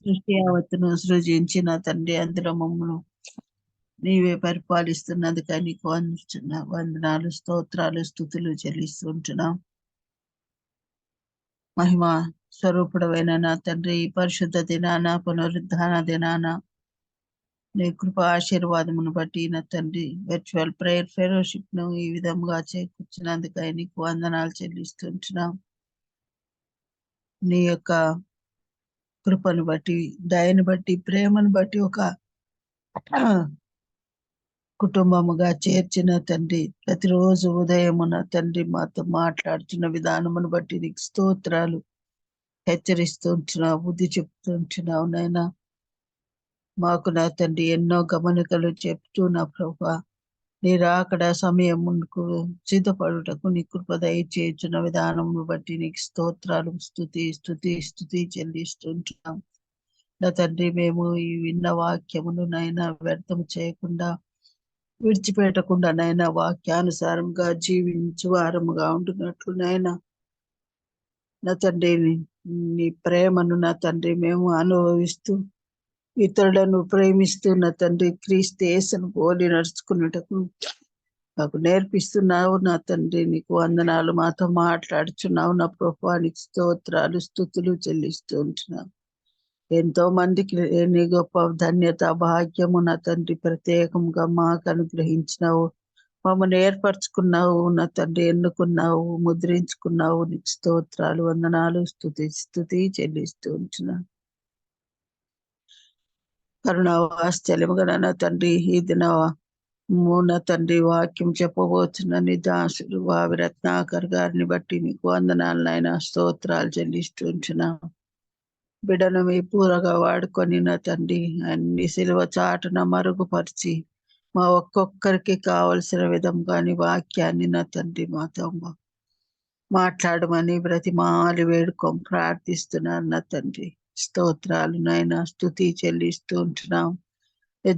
సృష్టి యావత్తును సృజించిన తండ్రి, అందులో మమ్మల్ని నీవే పరిపాలిస్తున్నందుకు నీకు వందనాలు, స్తోత్రాలు, స్తుతులు చెల్లిస్తుంటున్నాం. మహిమ స్వరూపుడమైన నా తండ్రి, ఈ పరిశుద్ధ దినాన, పునరుద్ధాన దినాన నీ కృప ఆశీర్వాదమును బట్టి నా తండ్రి వర్చువల్ ప్రేయర్ ఫెలోషిప్ ను ఈ విధంగా చేకూర్చినందుకై నీకు వందనాలు చెల్లిస్తుంటున్నాం. నీ యొక్క కృపను బట్టి, దయను బట్టి, ప్రేమను బట్టి ఒక కుటుంబముగా చేర్చిన తండ్రి, ప్రతిరోజు ఉదయమున తండ్రి మాతో మాట్లాడుతున్న విధానమును బట్టి నీకు స్తోత్రాలు. హెచ్చరిస్తుంటున్నావు, బుద్ధి చెప్తుంటున్నావు నైనా. మాకు నా తండ్రి ఎన్నో గమనికలు చెప్తూ నా ప్రభా నీ రాకడ సమయం ముందుకు సిద్ధపడుటకు నీ కృప దయచేయుచున్న విధానమును బట్టి నీకు స్తోత్రాలు, స్తుతి చెల్లిస్తుంటున్నాం. నా తండ్రి, మేము ఈ విన్న వాక్యమును నైనా వ్యర్థము చేయకుండా, విడిచిపెట్టకుండా నైనా వాక్యానుసారంగా జీవించు వారముగా ఉంటున్నట్లు నైనా నా తండ్రి నీ ప్రేమను నా తండ్రి మేము అనుభవిస్తూ, ఇతరులను ప్రేమిస్తూ నా తండ్రి క్రీస్తు యేసును పోలి నడుచుకున్నటకు నాకు నేర్పిస్తున్నావు నా తండ్రి. నీకు వందనాలు. మాతో మాట్లాడుచున్నావు నా ప్రభువా, నీకు స్తోత్రాలు, స్తుతులు చెల్లిస్తూ ఉంటున్నావు. ఎంతో మందికి నీ గొప్ప ధన్యత, భాగ్యము నా తండ్రి ప్రత్యేకంగా మాకు అనుగ్రహించినావు. మమ్మల్ని ఏర్పరచుకున్నావు నా తండ్రి, ఎన్నుకున్నావు, ముద్రించుకున్నావు. నీకు స్తోత్రాలు, వందనాలు, స్తుతి చెల్లిస్తూ ఉంటున్నాను. కరుణావాత్సల్యముగా నా తండ్రి ఈ దిన నా తండ్రి వాక్యం చెప్పబోతున్న నీ దాసుడు వావి రత్నాకర్ గారిని బట్టి నీకు వందనాలు నాయన, స్తోత్రాలు చెల్లిస్తూ ఉంటున్నాను. బిడ్డను మీ పూరగా వాడుకొని నా తండ్రి అన్ని సిలువ చాటున మరుగుపరిచి మా ఒక్కొక్కరికి కావలసిన విధంగా నీ వాక్యాన్ని నా తండ్రి మాతో మాట్లాడమని బ్రతిమాలి వేడుకోం ప్రార్థిస్తున్నాను నా తండ్రి. స్తోత్రాలు నాయన, స్తుతి చెల్లిస్తూ ఉంటున్నాం.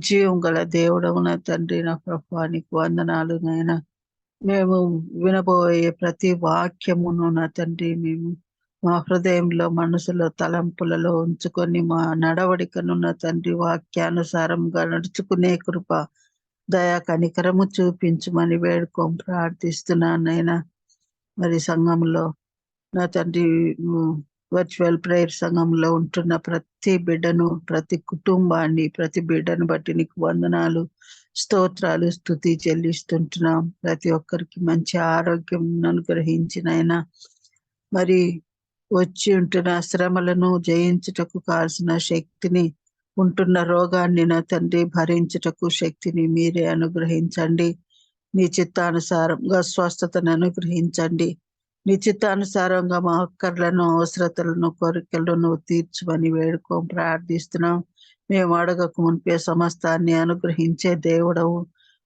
జీవం గల దేవుడవు నా తండ్రి, నా ప్రభువానికి వందనాలు నాయన. మేము వినబోయే ప్రతి వాక్యమును నా తండ్రి మేము మా హృదయంలో, మనసులో, తలంపులలో ఉంచుకొని మా నడవడికను నా తండ్రి వాక్యానుసారంగా నడుచుకునే కృప, దయా కనికరము చూపించమని వేడుకోం ప్రార్థిస్తున్నాను నాయన. మరి సంఘంలో నా తండ్రి వర్చువల్ ప్రేయర్ సంఘంలో ఉంటున్న ప్రతి బిడ్డను, ప్రతి కుటుంబాన్ని, ప్రతి బిడ్డను బట్టి నీకు వందనాలు, స్తోత్రాలు, స్తుతి చెల్లిస్తుంటున్నాం. ప్రతి ఒక్కరికి మంచి ఆరోగ్యం అనుగ్రహించినైనా మరి వచ్చి ఉంటున్న శ్రమలను జయించుటకు కావాల్సిన శక్తిని, ఉంటున్న రోగాన్ని నా తండ్రి భరించుటకు శక్తిని మీరే అనుగ్రహించండి. నీ చిత్తానుసారంగా స్వస్థతను అనుగ్రహించండి. నీ చిత్తానుసారంగా మా అక్కర్లను, అవసరతలను, కోరికలను తీర్చమని వేడుకో ప్రార్థిస్తున్నాం. మేము అడగక మునిపే సమస్తాన్ని అనుగ్రహించే దేవుడవు.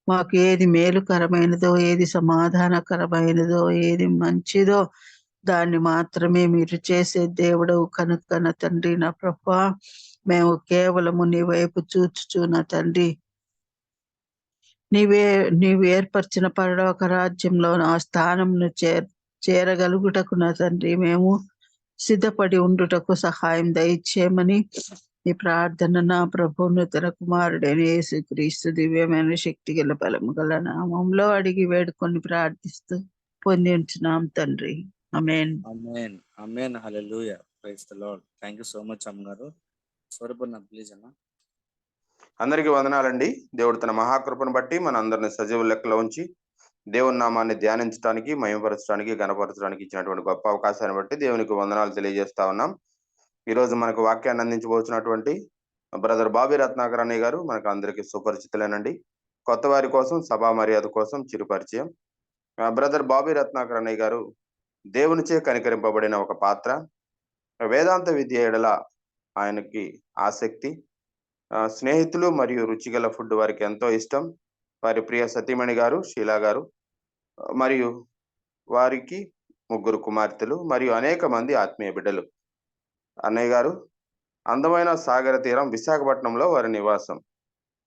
మాకు ఏది మేలుకరమైనదో, ఏది సమాధానకరమైనదో, ఏది మంచిదో దాన్ని మాత్రమే మీరు చేసే దేవుడవు కనుక నా తండ్రి, నా ప్రభువా మేము కేవలము నీ వైపు చూచుచు నా తండ్రి నీవు ఏర్పరిచిన పరలోక రాజ్యంలో ఆ స్థానంను చేరగలుగుటకు నా తండ్రి మేము సిద్ధపడి ఉండుటకు సహాయం దయచేయమని ఈ ప్రార్థన నా ప్రభువును తన కుమారుడైన యేసుక్రీస్తు దివ్యమైన శక్తి గల బలము గల నామంలో అడిగి వేడుకొని ప్రార్థిస్తూ పొంది ఉంటున్నాం తండ్రి. ఆమేన్. ఆమేన్. ఆమేన్. హల్లెలూయా. Praise the lord. Thank you so much అమ్మగారు. స్వరూపన్న ప్లీజ్ అన్న. అందరికీ వందనాలండి. దేవుడు తన మహాకృపను బట్టి మన అందరిని సజీవ లెక్కలో ఉంచి దేవుని నామాన్ని ధ్యానించడానికి, మహిమపరచడానికి, గణపరచడానికి ఇచ్చినటువంటి గొప్ప అవకాశాన్ని బట్టి దేవునికి వందనాలు తెలియజేస్తా ఉన్నాం. ఈరోజు మనకు వాక్యాన్ని అందించబోతున్నటువంటి బ్రదర్ బాబీ రత్నాకర్ అన్నయ్య గారు మనకు అందరికీ సుపరిచితులేనండి. కొత్త వారి కోసం, సభా మర్యాద కోసం చిరుపరిచయం. బ్రదర్ బాబీ రత్నాకర్ అన్నయ్య గారు దేవునిచే కనికరింపబడిన ఒక పాత్ర. వేదాంత విద్య ఎడల ఆయనకి ఆసక్తి, స్నేహితులు మరియు రుచిగల ఫుడ్ వారికి ఎంతో ఇష్టం. వారి ప్రియ సతీమణి గారు షీలా గారు మరియు వారికి 3 కుమార్తెలు మరియు అనేక మంది ఆత్మీయ బిడ్డలు. అన్నయ్య గారు అందమైన సాగర తీరం విశాఖపట్నంలో వారి నివాసం.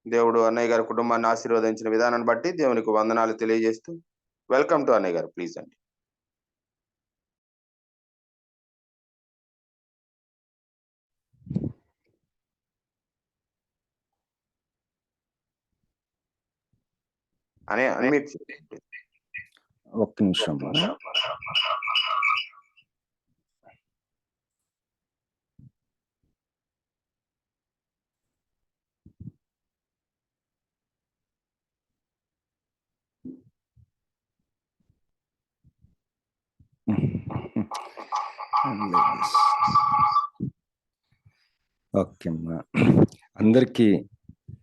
దేవుడు అన్నయ్య గారి కుటుంబాన్ని ఆశీర్వదించిన విధానాన్ని బట్టి దేవునికి వందనాలు తెలియజేస్తూ వెల్కమ్ టు అన్నయ్య గారు. ప్లీజ్ అండి. అని అన్మ్యూట్. ఒక్క నిమిషం. ఓకే అమ్మా. అందరికీ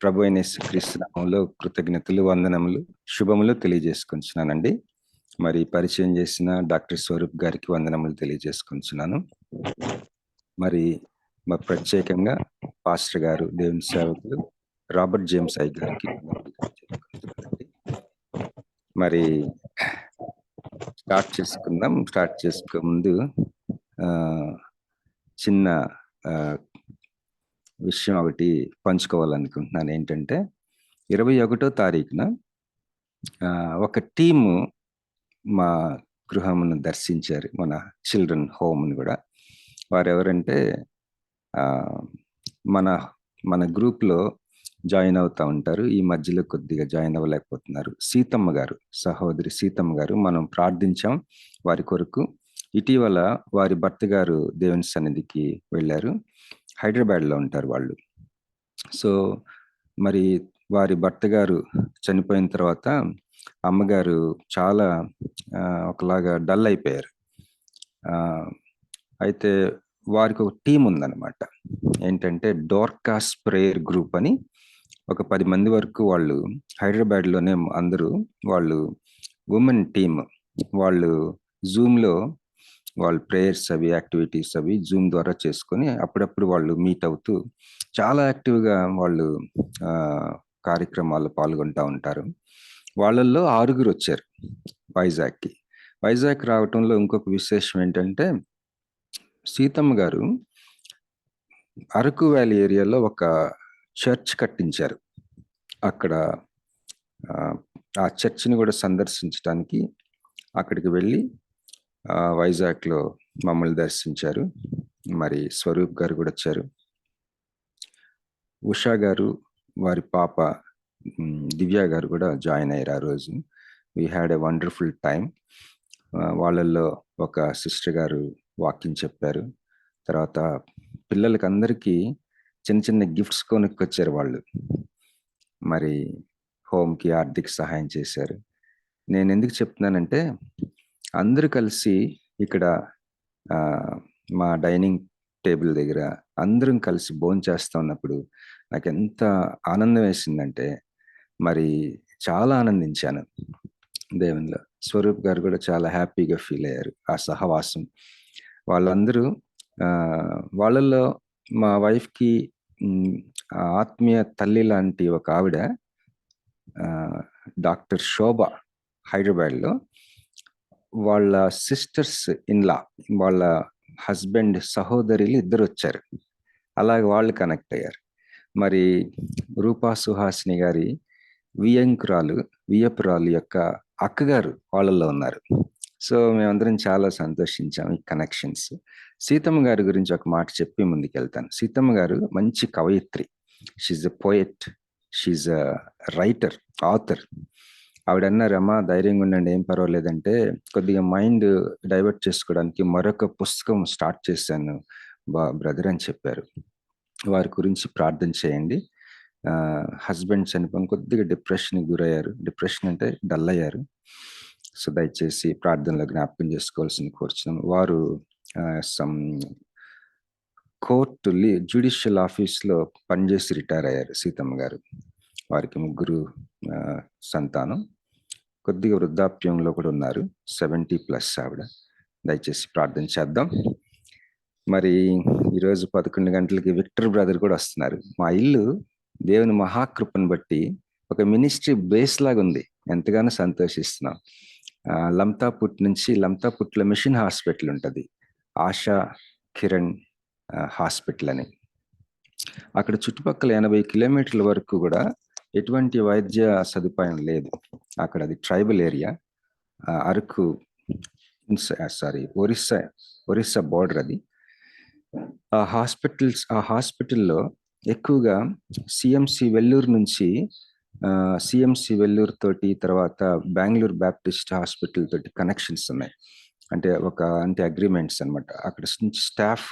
ప్రభు అయిన యేసుక్రీస్తు నామములో కృతజ్ఞతలు, వందనములు, శుభములు తెలియజేసుకుంటున్నానండి. మరి పరిచయం చేసిన డాక్టర్ స్వరూప్ గారికి వందనములు తెలియజేసుకుంటున్నాను. మరి మా ప్రత్యేకంగా పాస్టర్ గారు, దేవుని సేవకులు రాబర్ట్ జేమ్స్ ఐ గారికి వందనములు తెలియజేసుకుంటున్నానండి. మరి స్టార్ట్ చేసుకో ముందు చిన్న విషయం ఒకటి పంచుకోవాలనుకుంటున్నాను. ఏంటంటే 21వ తారీఖున ఒక టీము మా గృహమును దర్శించారు, మన చిల్డ్రన్ హోమ్ని కూడా. వారు ఎవరంటే మన గ్రూప్లో జాయిన్ అవుతూ ఉంటారు. ఈ మధ్యలో కొద్దిగా జాయిన్ అవ్వలేకపోతున్నారు. సీతమ్మ గారు, సహోదరి సీతమ్మ గారు, మనం ప్రార్థించాం వారి కొరకు. ఇటీవల వారి భర్త గారు దేవుని సన్నిధికి వెళ్ళారు. హైదరాబాద్లో ఉంటారు వాళ్ళు. సో మరి వారి భర్త గారు చనిపోయిన తర్వాత అమ్మగారు చాలా ఒకలాగా డల్ అయిపోయారు. అయితే వారికి ఒక టీం ఉందన్నమాట. ఏంటంటే డోర్కాస్ ప్రేయర్ గ్రూప్ అని ఒక 10 మంది వరకు వాళ్ళు హైదరాబాద్లోనే అందరూ వాళ్ళు ఉమెన్ టీమ్. వాళ్ళు జూమ్లో వాళ్ళు ప్రేయర్స్ అవి, యాక్టివిటీస్ అవి జూమ్ ద్వారా చేసుకొని అప్పుడప్పుడు వాళ్ళు మీట్ అవుతూ చాలా యాక్టివ్గా వాళ్ళు కార్యక్రమాల్లో పాల్గొంటూ ఉంటారు. వాళ్ళల్లో 6 వచ్చారు వైజాగ్కి. వైజాగ్ రావటంలో ఇంకొక విశేషం ఏంటంటే, సీతమ్మ గారు అరకు వ్యాలీ ఏరియాలో ఒక చర్చ్ కట్టించారు. అక్కడ ఆ చర్చిని కూడా సందర్శించడానికి అక్కడికి వెళ్ళి వైజాగ్లో మమ్మల్ని దర్శించారు. మరి స్వరూప్ గారు కూడా వచ్చారు. ఉషా గారు, వారి పాప దివ్య గారు కూడా జాయిన్ అయ్యారు ఆ రోజు. We had a wonderful time. వాళ్ళల్లో ఒక సిస్టర్ గారు వాకింగ్ చెప్పారు. తర్వాత పిల్లలకి అందరికీ చిన్న చిన్న గిఫ్ట్స్ కొనుక్కొచ్చారు వాళ్ళు. మరి హోమ్కి ఆర్థిక సహాయం చేశారు. నేను ఎందుకు చెప్తున్నానంటే, అందరూ కలిసి ఇక్కడ మా డైనింగ్ టేబుల్ దగ్గర అందరం కలిసి భోంచేస్తా ఉన్నప్పుడు నాకు ఎంత ఆనందం వేసిందంటే, మరి చాలా ఆనందించాను దేవునిలో. స్వరూప్ గారు కూడా చాలా హ్యాపీగా ఫీల్ అయ్యారు ఆ సహవాసం. వాళ్ళందరూ వాళ్ళల్లో మా వైఫ్కి ఆత్మీయ తల్లి లాంటి ఒక ఆవిడ, డాక్టర్ శోభ, హైదరాబాద్లో వాళ్ళ సిస్టర్స్ ఇన్లా, వాళ్ళ హస్బెండ్ సహోదరులు 2 వచ్చారు. అలాగే వాళ్ళు కనెక్ట్ అయ్యారు. మరి రూపా సుహాసిని గారి వియ్యపురాలు యొక్క అక్కగారు వాళ్ళల్లో ఉన్నారు. సో మేమందరం చాలా సంతోషించాం ఈ కనెక్షన్స్. సీతమ్మ గారి గురించి ఒక మాట చెప్పి ముందుకెళ్తాను. సీతమ్మ గారు మంచి కవయిత్రి. She's a poet, she's a writer, author. ఆవిడ అన్నారు, అమ్మా ధైర్యంగా ఉండండి, ఏం పర్వాలేదంటే కొద్దిగా మైండ్ డైవర్ట్ చేసుకోవడానికి మరొక పుస్తకం స్టార్ట్ చేశాను బ్రదర్ అని చెప్పారు. వారి గురించి ప్రార్థన చేయండి. హస్బెండ్ చనిపోయిన కొద్దిగా డిప్రెషన్కి గురయ్యారు. డిప్రెషన్ అంటే డల్ అయ్యారు. సో దయచేసి ప్రార్థనలో జ్ఞాపకం చేసుకోవాల్సింది కోరుచున్నాను. వారు సమ్ కోర్టు జ్యుడిషియల్ ఆఫీస్లో పనిచేసి రిటైర్ అయ్యారు సీతమ్మ గారు. వారికి 3 సంతానం. కొద్దిగా వృద్ధాప్యంలో కూడా ఉన్నారు, 70+ ఆవిడ. దయచేసి ప్రార్థన చేద్దాం. మరి ఈరోజు 11 గంటలకి విక్టర్ బ్రదర్ కూడా వస్తున్నారు. మా ఇల్లు దేవుని మహాకృపను బట్టి ఒక మినిస్ట్రీ బేస్ లాగా ఉంది. ఎంతగానో సంతోషిస్తున్నాం. లంతాపుట్లో మిషన్ హాస్పిటల్ ఉంటుంది, ఆశా కిరణ్ హాస్పిటల్ అని. అక్కడ చుట్టుపక్కల 80 కిలోమీటర్ల వరకు కూడా ఎటువంటి వైద్య సదుపాయం లేదు. అక్కడ అది tribal area, Araku Orissa border అది. ఆ హాస్పిటల్లో ఎక్కువగా సిఎంసి వెల్లూరు నుంచి సిఎంసి వెల్లూరు తోటి, తర్వాత బెంగళూరు బ్యాప్టిస్ట్ హాస్పిటల్ తోటి కనెక్షన్స్ ఉన్నాయి. అంటే అగ్రిమెంట్స్ అనమాట. అక్కడ నుంచి స్టాఫ్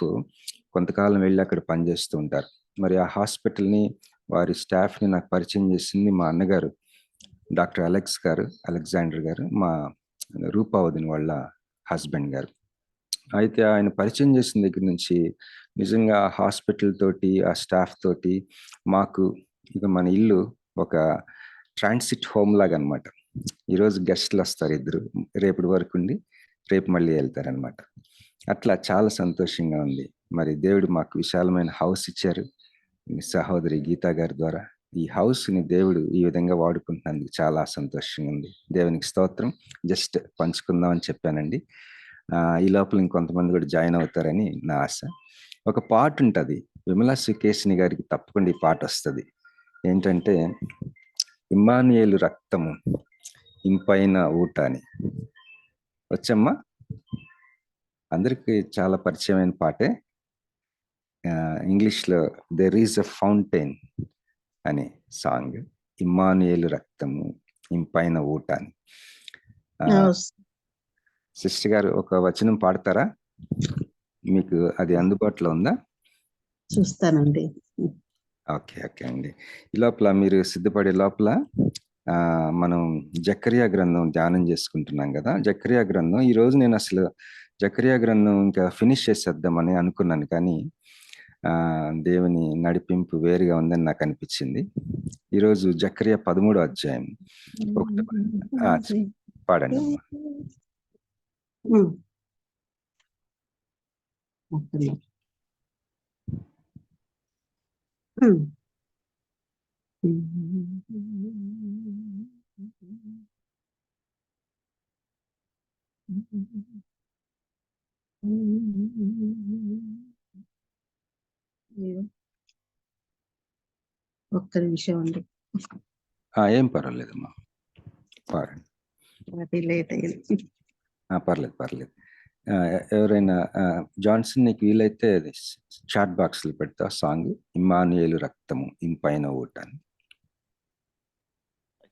కొంతకాలం వెళ్ళి అక్కడ పనిచేస్తూ ఉంటారు. మరి ఆ హాస్పిటల్ని, వారి స్టాఫ్ని నాకు పరిచయం చేసింది మా అన్నగారు, డాక్టర్ అలెగ్జాండర్ గారు, మా రూపావదిని వాళ్ళ హస్బెండ్ గారు. అయితే ఆయన పరిచయం చేసిన దగ్గర నుంచి నిజంగా ఆ హాస్పిటల్ తోటి, ఆ స్టాఫ్ తోటి మాకు ఇక మన ఇల్లు ఒక ట్రాన్సిట్ హోమ్ లాగా అనమాట. ఈరోజు గెస్ట్లు వస్తారు ఇద్దరు, రేపటి వరకు ఉండి రేపు మళ్ళీ వెళ్తారనమాట. అట్లా చాలా సంతోషంగా ఉంది. మరి దేవుడు మాకు విశాలమైన హౌస్ ఇచ్చారు సహోదరి గీతా గారి ద్వారా. ఈ హౌస్ని దేవుడు ఈ విధంగా వాడుకుంటున్నందుకు చాలా సంతోషంగా ఉంది. దేవునికి స్తోత్రం. జస్ట్ పంచుకుందాం అని చెప్పానండి. ఈ లోపల ఇంకొంతమంది కూడా జాయిన్ అవుతారని నా ఆశ. ఒక పాట ఉంటుంది, విమలా సుకేశిని గారికి తప్పకుండా ఈ పాట వస్తుంది. ఏంటంటే, ఇమ్మానుయేలు రక్తము ఇంపైన ఊట అని. వచ్చమ్మా, అందరికీ చాలా పరిచయమైన పాటే. ఇంగ్లీష్లో దెర్ ఈజ్ అ ఫౌంటైన్ అనే సాంగ్, ఇమ్మానుయేలు రక్తము ఇంపైన ఊట అని. సిస్టర్ గారు ఒక వచనం పాడతారా? మీకు అది అందుబాటులో ఉందా? చూస్తానండి. ఓకే అండి. ఈ లోపల మీరు సిద్ధపడే లోపల మనం జకర్యా గ్రంథం ధ్యానం చేసుకుంటున్నాం కదా. జకర్యా గ్రంథం ఈరోజు నేను అసలు జకర్యా గ్రంథం ఇంకా ఫినిష్ చేసేద్దామని అనుకున్నాను, కానీ దేవుని నడిపింపు వేరుగా ఉందని నాకు అనిపించింది. ఈరోజు జకర్యా 13వ అధ్యాయం పాడండి. ఒక్క నిమిషం అండి. ఏం పర్వాలేదమ్మా, పాడండి. లేట్ అయ్యింది. పర్లేదు. ఎవరైనా జాన్సన్, నీకు వీలైతే చాట్ బాక్స్ లో పెడతా సాంగ్, ఇమ్మానుయేలు రక్తము ఇంపైన ఊట అని.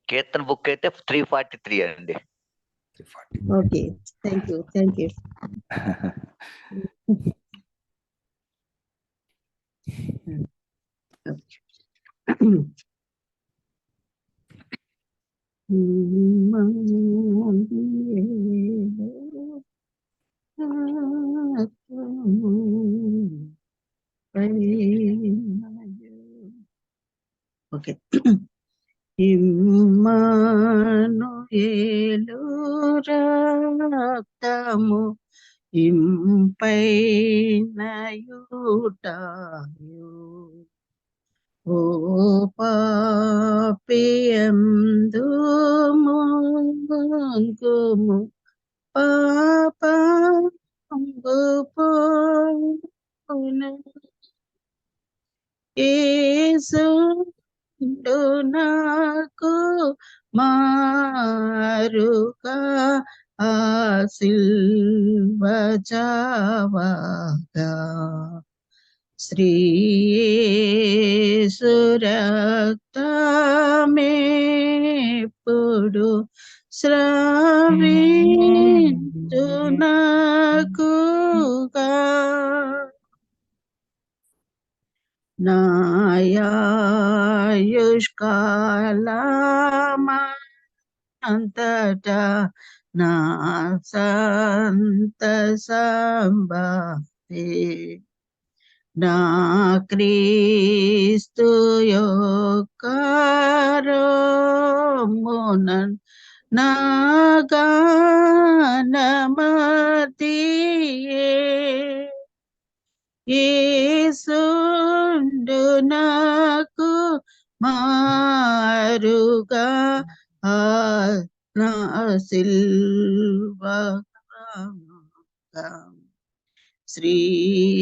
కీర్తన బుక్ అయితే 343 అండి. 340. Okay, thank you. Okay. Immanuel రక్తము ఇంపైన యూటయు, ఓ పాపియందు ముంగుము పాపంబు పోవును, యేసుండు నాకు మారుగా ఆ సిల్వ జావగా, శ్రీ యేసు రక్తమెప్పుడు స్రవించు నాకుగా, నాయాయుష్కాలమంతటా నా సంతసంభావే, నా క్రీస్తు యొక్క రొమ్మునన్ నా గానమతియే, యేసుండు నాకు మారుగా నా సిల్వగా, శ్రీ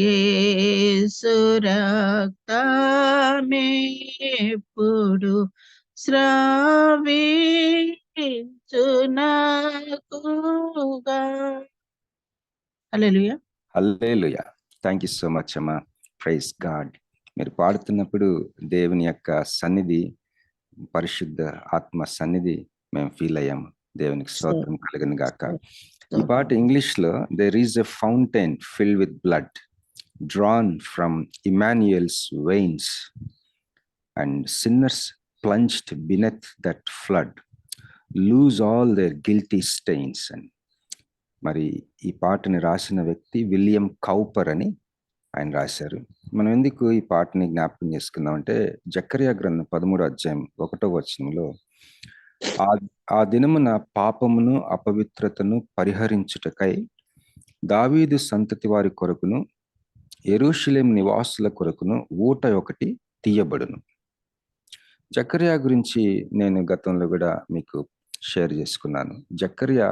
యేసు రక్తమెప్పుడు స్రవించు నాకుగా. Hallelujah. Hallelujah. Thank you so much అమ్మా. Praise God. మీరు పాడుతున్నప్పుడు దేవుని యొక్క సన్నిధి పరిశుద్ధ ఆత్మ సన్నిధి మేము ఫీల్ అయ్యాము. దేవునికి స్తోత్రం కలుగును గాక. ఈ పాట ఇంగ్లీష్లో there is a fountain filled with blood drawn from Emmanuel's veins and sinners plunged beneath that flood lose all their guilty stains. అని మరి ఈ పాటని రాసిన వ్యక్తి విలియం కౌపర్ అని ఆయన రాశారు. మనం ఎందుకు ఈ పాటని జ్ఞాపకం చేసుకుందామంటే జకర్యా గ్రంథం 13వ అధ్యాయం 1వ వచనంలో ఆ దినమున పాపమును అపవిత్రతను పరిహరించుటకై దావీదు సంతతి వారి కొరకును యెరూషలేము నివాసుల కొరకును ఊట ఒకటి తీయబడును. జకర్యా గురించి నేను గతంలో కూడా మీకు షేర్ చేసుకున్నాను. జకర్యా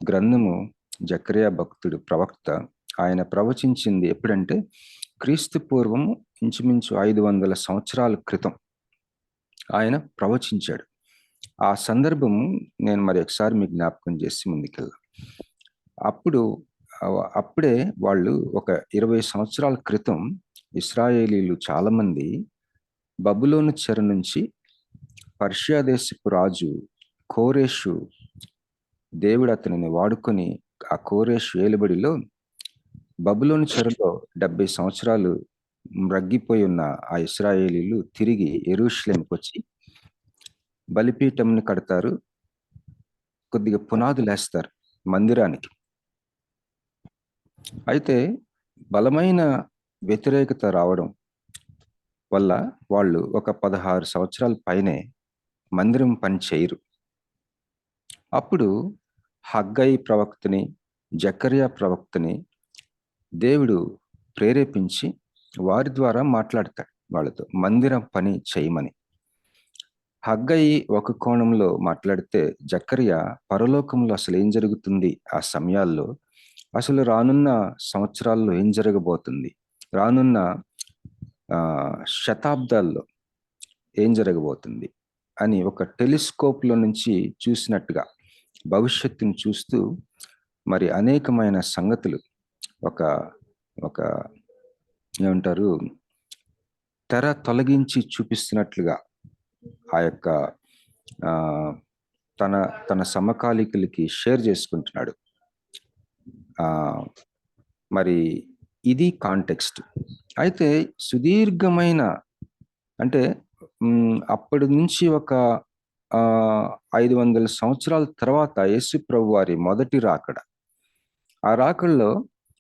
గ్రంథము, జకర్యా భక్తుడు ప్రవక్త, ఆయన ప్రవచించింది ఎప్పుడంటే క్రీస్తు పూర్వము ఇంచుమించు 500 సంవత్సరాల క్రితం ఆయన ప్రవచించాడు. ఆ సందర్భము నేను మరి ఒకసారి మీకు జ్ఞాపకం చేసి ముందుకెళ్దాం. అప్పుడే వాళ్ళు ఒక 20 సంవత్సరాల క్రితం ఇశ్రాయేలీలు చాలా మంది బబులోను చెర నుంచి పర్షియా దేశపు రాజు కోరేషు, దేవుడు అతనిని వాడుకొని ఆ కోరేషు ఏలుబడిలో బబులోను చెరలో 70 సంవత్సరాలు మ్రగ్గిపోయి ఉన్న ఆ ఇశ్రాయేలీలు తిరిగి యెరూషలేముకి వచ్చి బలిపీఠంని కడతారు, కొద్దిగా పునాదులు వేస్తారు మందిరానికి. అయితే బలమైన వ్యతిరేకత రావడం వల్ల వాళ్ళు ఒక 16 సంవత్సరాల పైనే మందిరం పని చేయరు. అప్పుడు హగ్గయి ప్రవక్తని, జకర్యా ప్రవక్తని దేవుడు ప్రేరేపించి వారి ద్వారా మాట్లాడతాడు వాళ్ళతో మందిరం పని చేయమని. హగ్గయి ఒక కోణంలో మాట్లాడితే జకర్యా పరలోకంలో అసలు ఏం జరుగుతుంది, ఆ సమయాల్లో అసలు రానున్న సంవత్సరాల్లో ఏం జరగబోతుంది, రానున్న శతాబ్దాల్లో ఏం జరగబోతుంది అని ఒక టెలిస్కోప్లో నుంచి చూసినట్టుగా భవిష్యత్తుని చూస్తూ మరి అనేకమైన సంగతులు ఒక ఏమంటారు తెర తొలగించి చూపిస్తున్నట్లుగా ఆ యొక్క తన సమకాలీకులకి షేర్ చేసుకుంటున్నాడు. మరి ఇది కాంటెక్స్ట్. అయితే సుదీర్ఘమైన అంటే అప్పటి నుంచి ఒక 500 సంవత్సరాల తర్వాత యేసు ప్రభు వారి మొదటి రాకడ. ఆ రాకడలో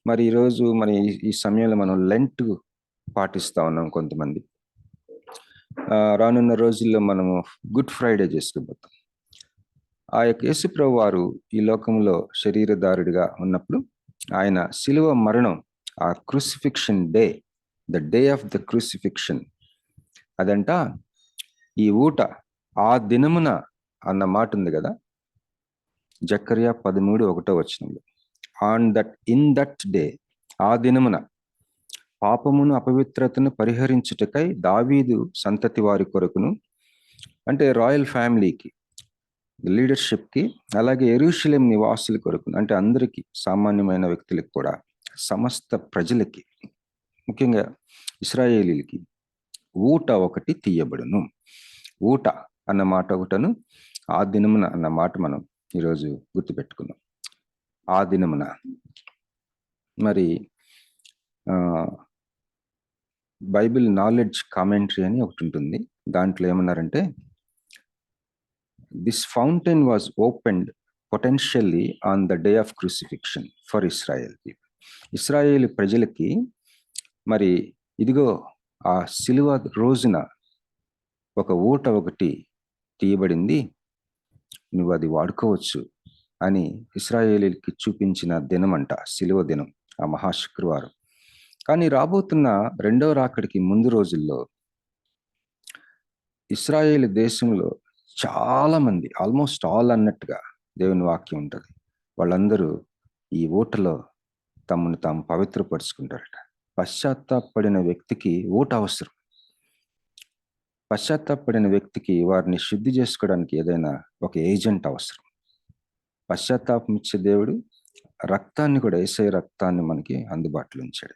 మరి ఈరోజు మరి ఈ సమయంలో మనం లెంట్ పాటిస్తా ఉన్నాం కొంతమంది. రానున్న రోజుల్లో మనము గుడ్ ఫ్రైడే చేసుకోబోతాం. ఆ యొక్క యేసు ప్రభు వారు ఈ లోకంలో శరీరధారుడిగా ఉన్నప్పుడు ఆయన శిలువ మరణం, ఆ crucifixion day, the day of the crucifixion, అదంట ఈ ఊట ఆ దినమున అన్న మాట ఉంది కదా, జకర్యా 13:1 వచనంలో. ఇన్ దట్ డే, ఆ దినమున పాపమును అపవిత్రతను పరిహరించుటకై దావీదు సంతతి వారి కొరకును, అంటే రాయల్ ఫ్యామిలీకి, లీడర్షిప్కి, అలాగే యెరూషలేము నివాసుల కొరకును, అంటే అందరికీ, సామాన్యమైన వ్యక్తులకు కూడా, సమస్త ప్రజలకి, ముఖ్యంగా ఇశ్రాయేలీలకి ఊట ఒకటి తీయబడును. ఊట అన్న మాట ఒకటను, ఆ దినమున అన్న మాట మనం ఈరోజు గుర్తుపెట్టుకున్నాం. ఆ దినమున మరి బైబిల్ నాలెడ్జ్ కామెంటరీ అని ఒకటి ఉంటుంది. దాంట్లో ఏమన్నారంటే, this fountain was opened potentially on the day of crucifixion for Israel people. Israel ప్రజలకి మరి ఇదిగో ఆ సిలువ రోజున ఒక ఊట ఒకటి తీయబడింది, నువ్వు అది వాడుకోవచ్చు అని ఇశ్రాయేలీలకి చూపించిన దినం అంట సిలువ దినం, ఆ మహాశుక్రవారం. కానీ రాబోతున్న రెండవ రాకడికి ముందు రోజుల్లో ఇశ్రాయేల్ దేశంలో చాలా మంది, ఆల్మోస్ట్ ఆల్ అన్నట్టుగా దేవుని వాక్యం ఉంటుంది, వాళ్ళందరూ ఈ ఊటలో తమను తాము పవిత్రపరుచుకుంటారట. పశ్చాత్తాపడిన వ్యక్తికి ఊట అవసరం. పశ్చాత్తాపడిన వ్యక్తికి వారిని శుద్ధి చేసుకోవడానికి ఏదైనా ఒక ఏజెంట్ అవసరం. పశ్చాత్తాపం ఇచ్చే దేవుడు రక్తాన్ని కూడా, యేసయ్య రక్తాన్ని మనకి అందుబాటులో ఉంచాడు.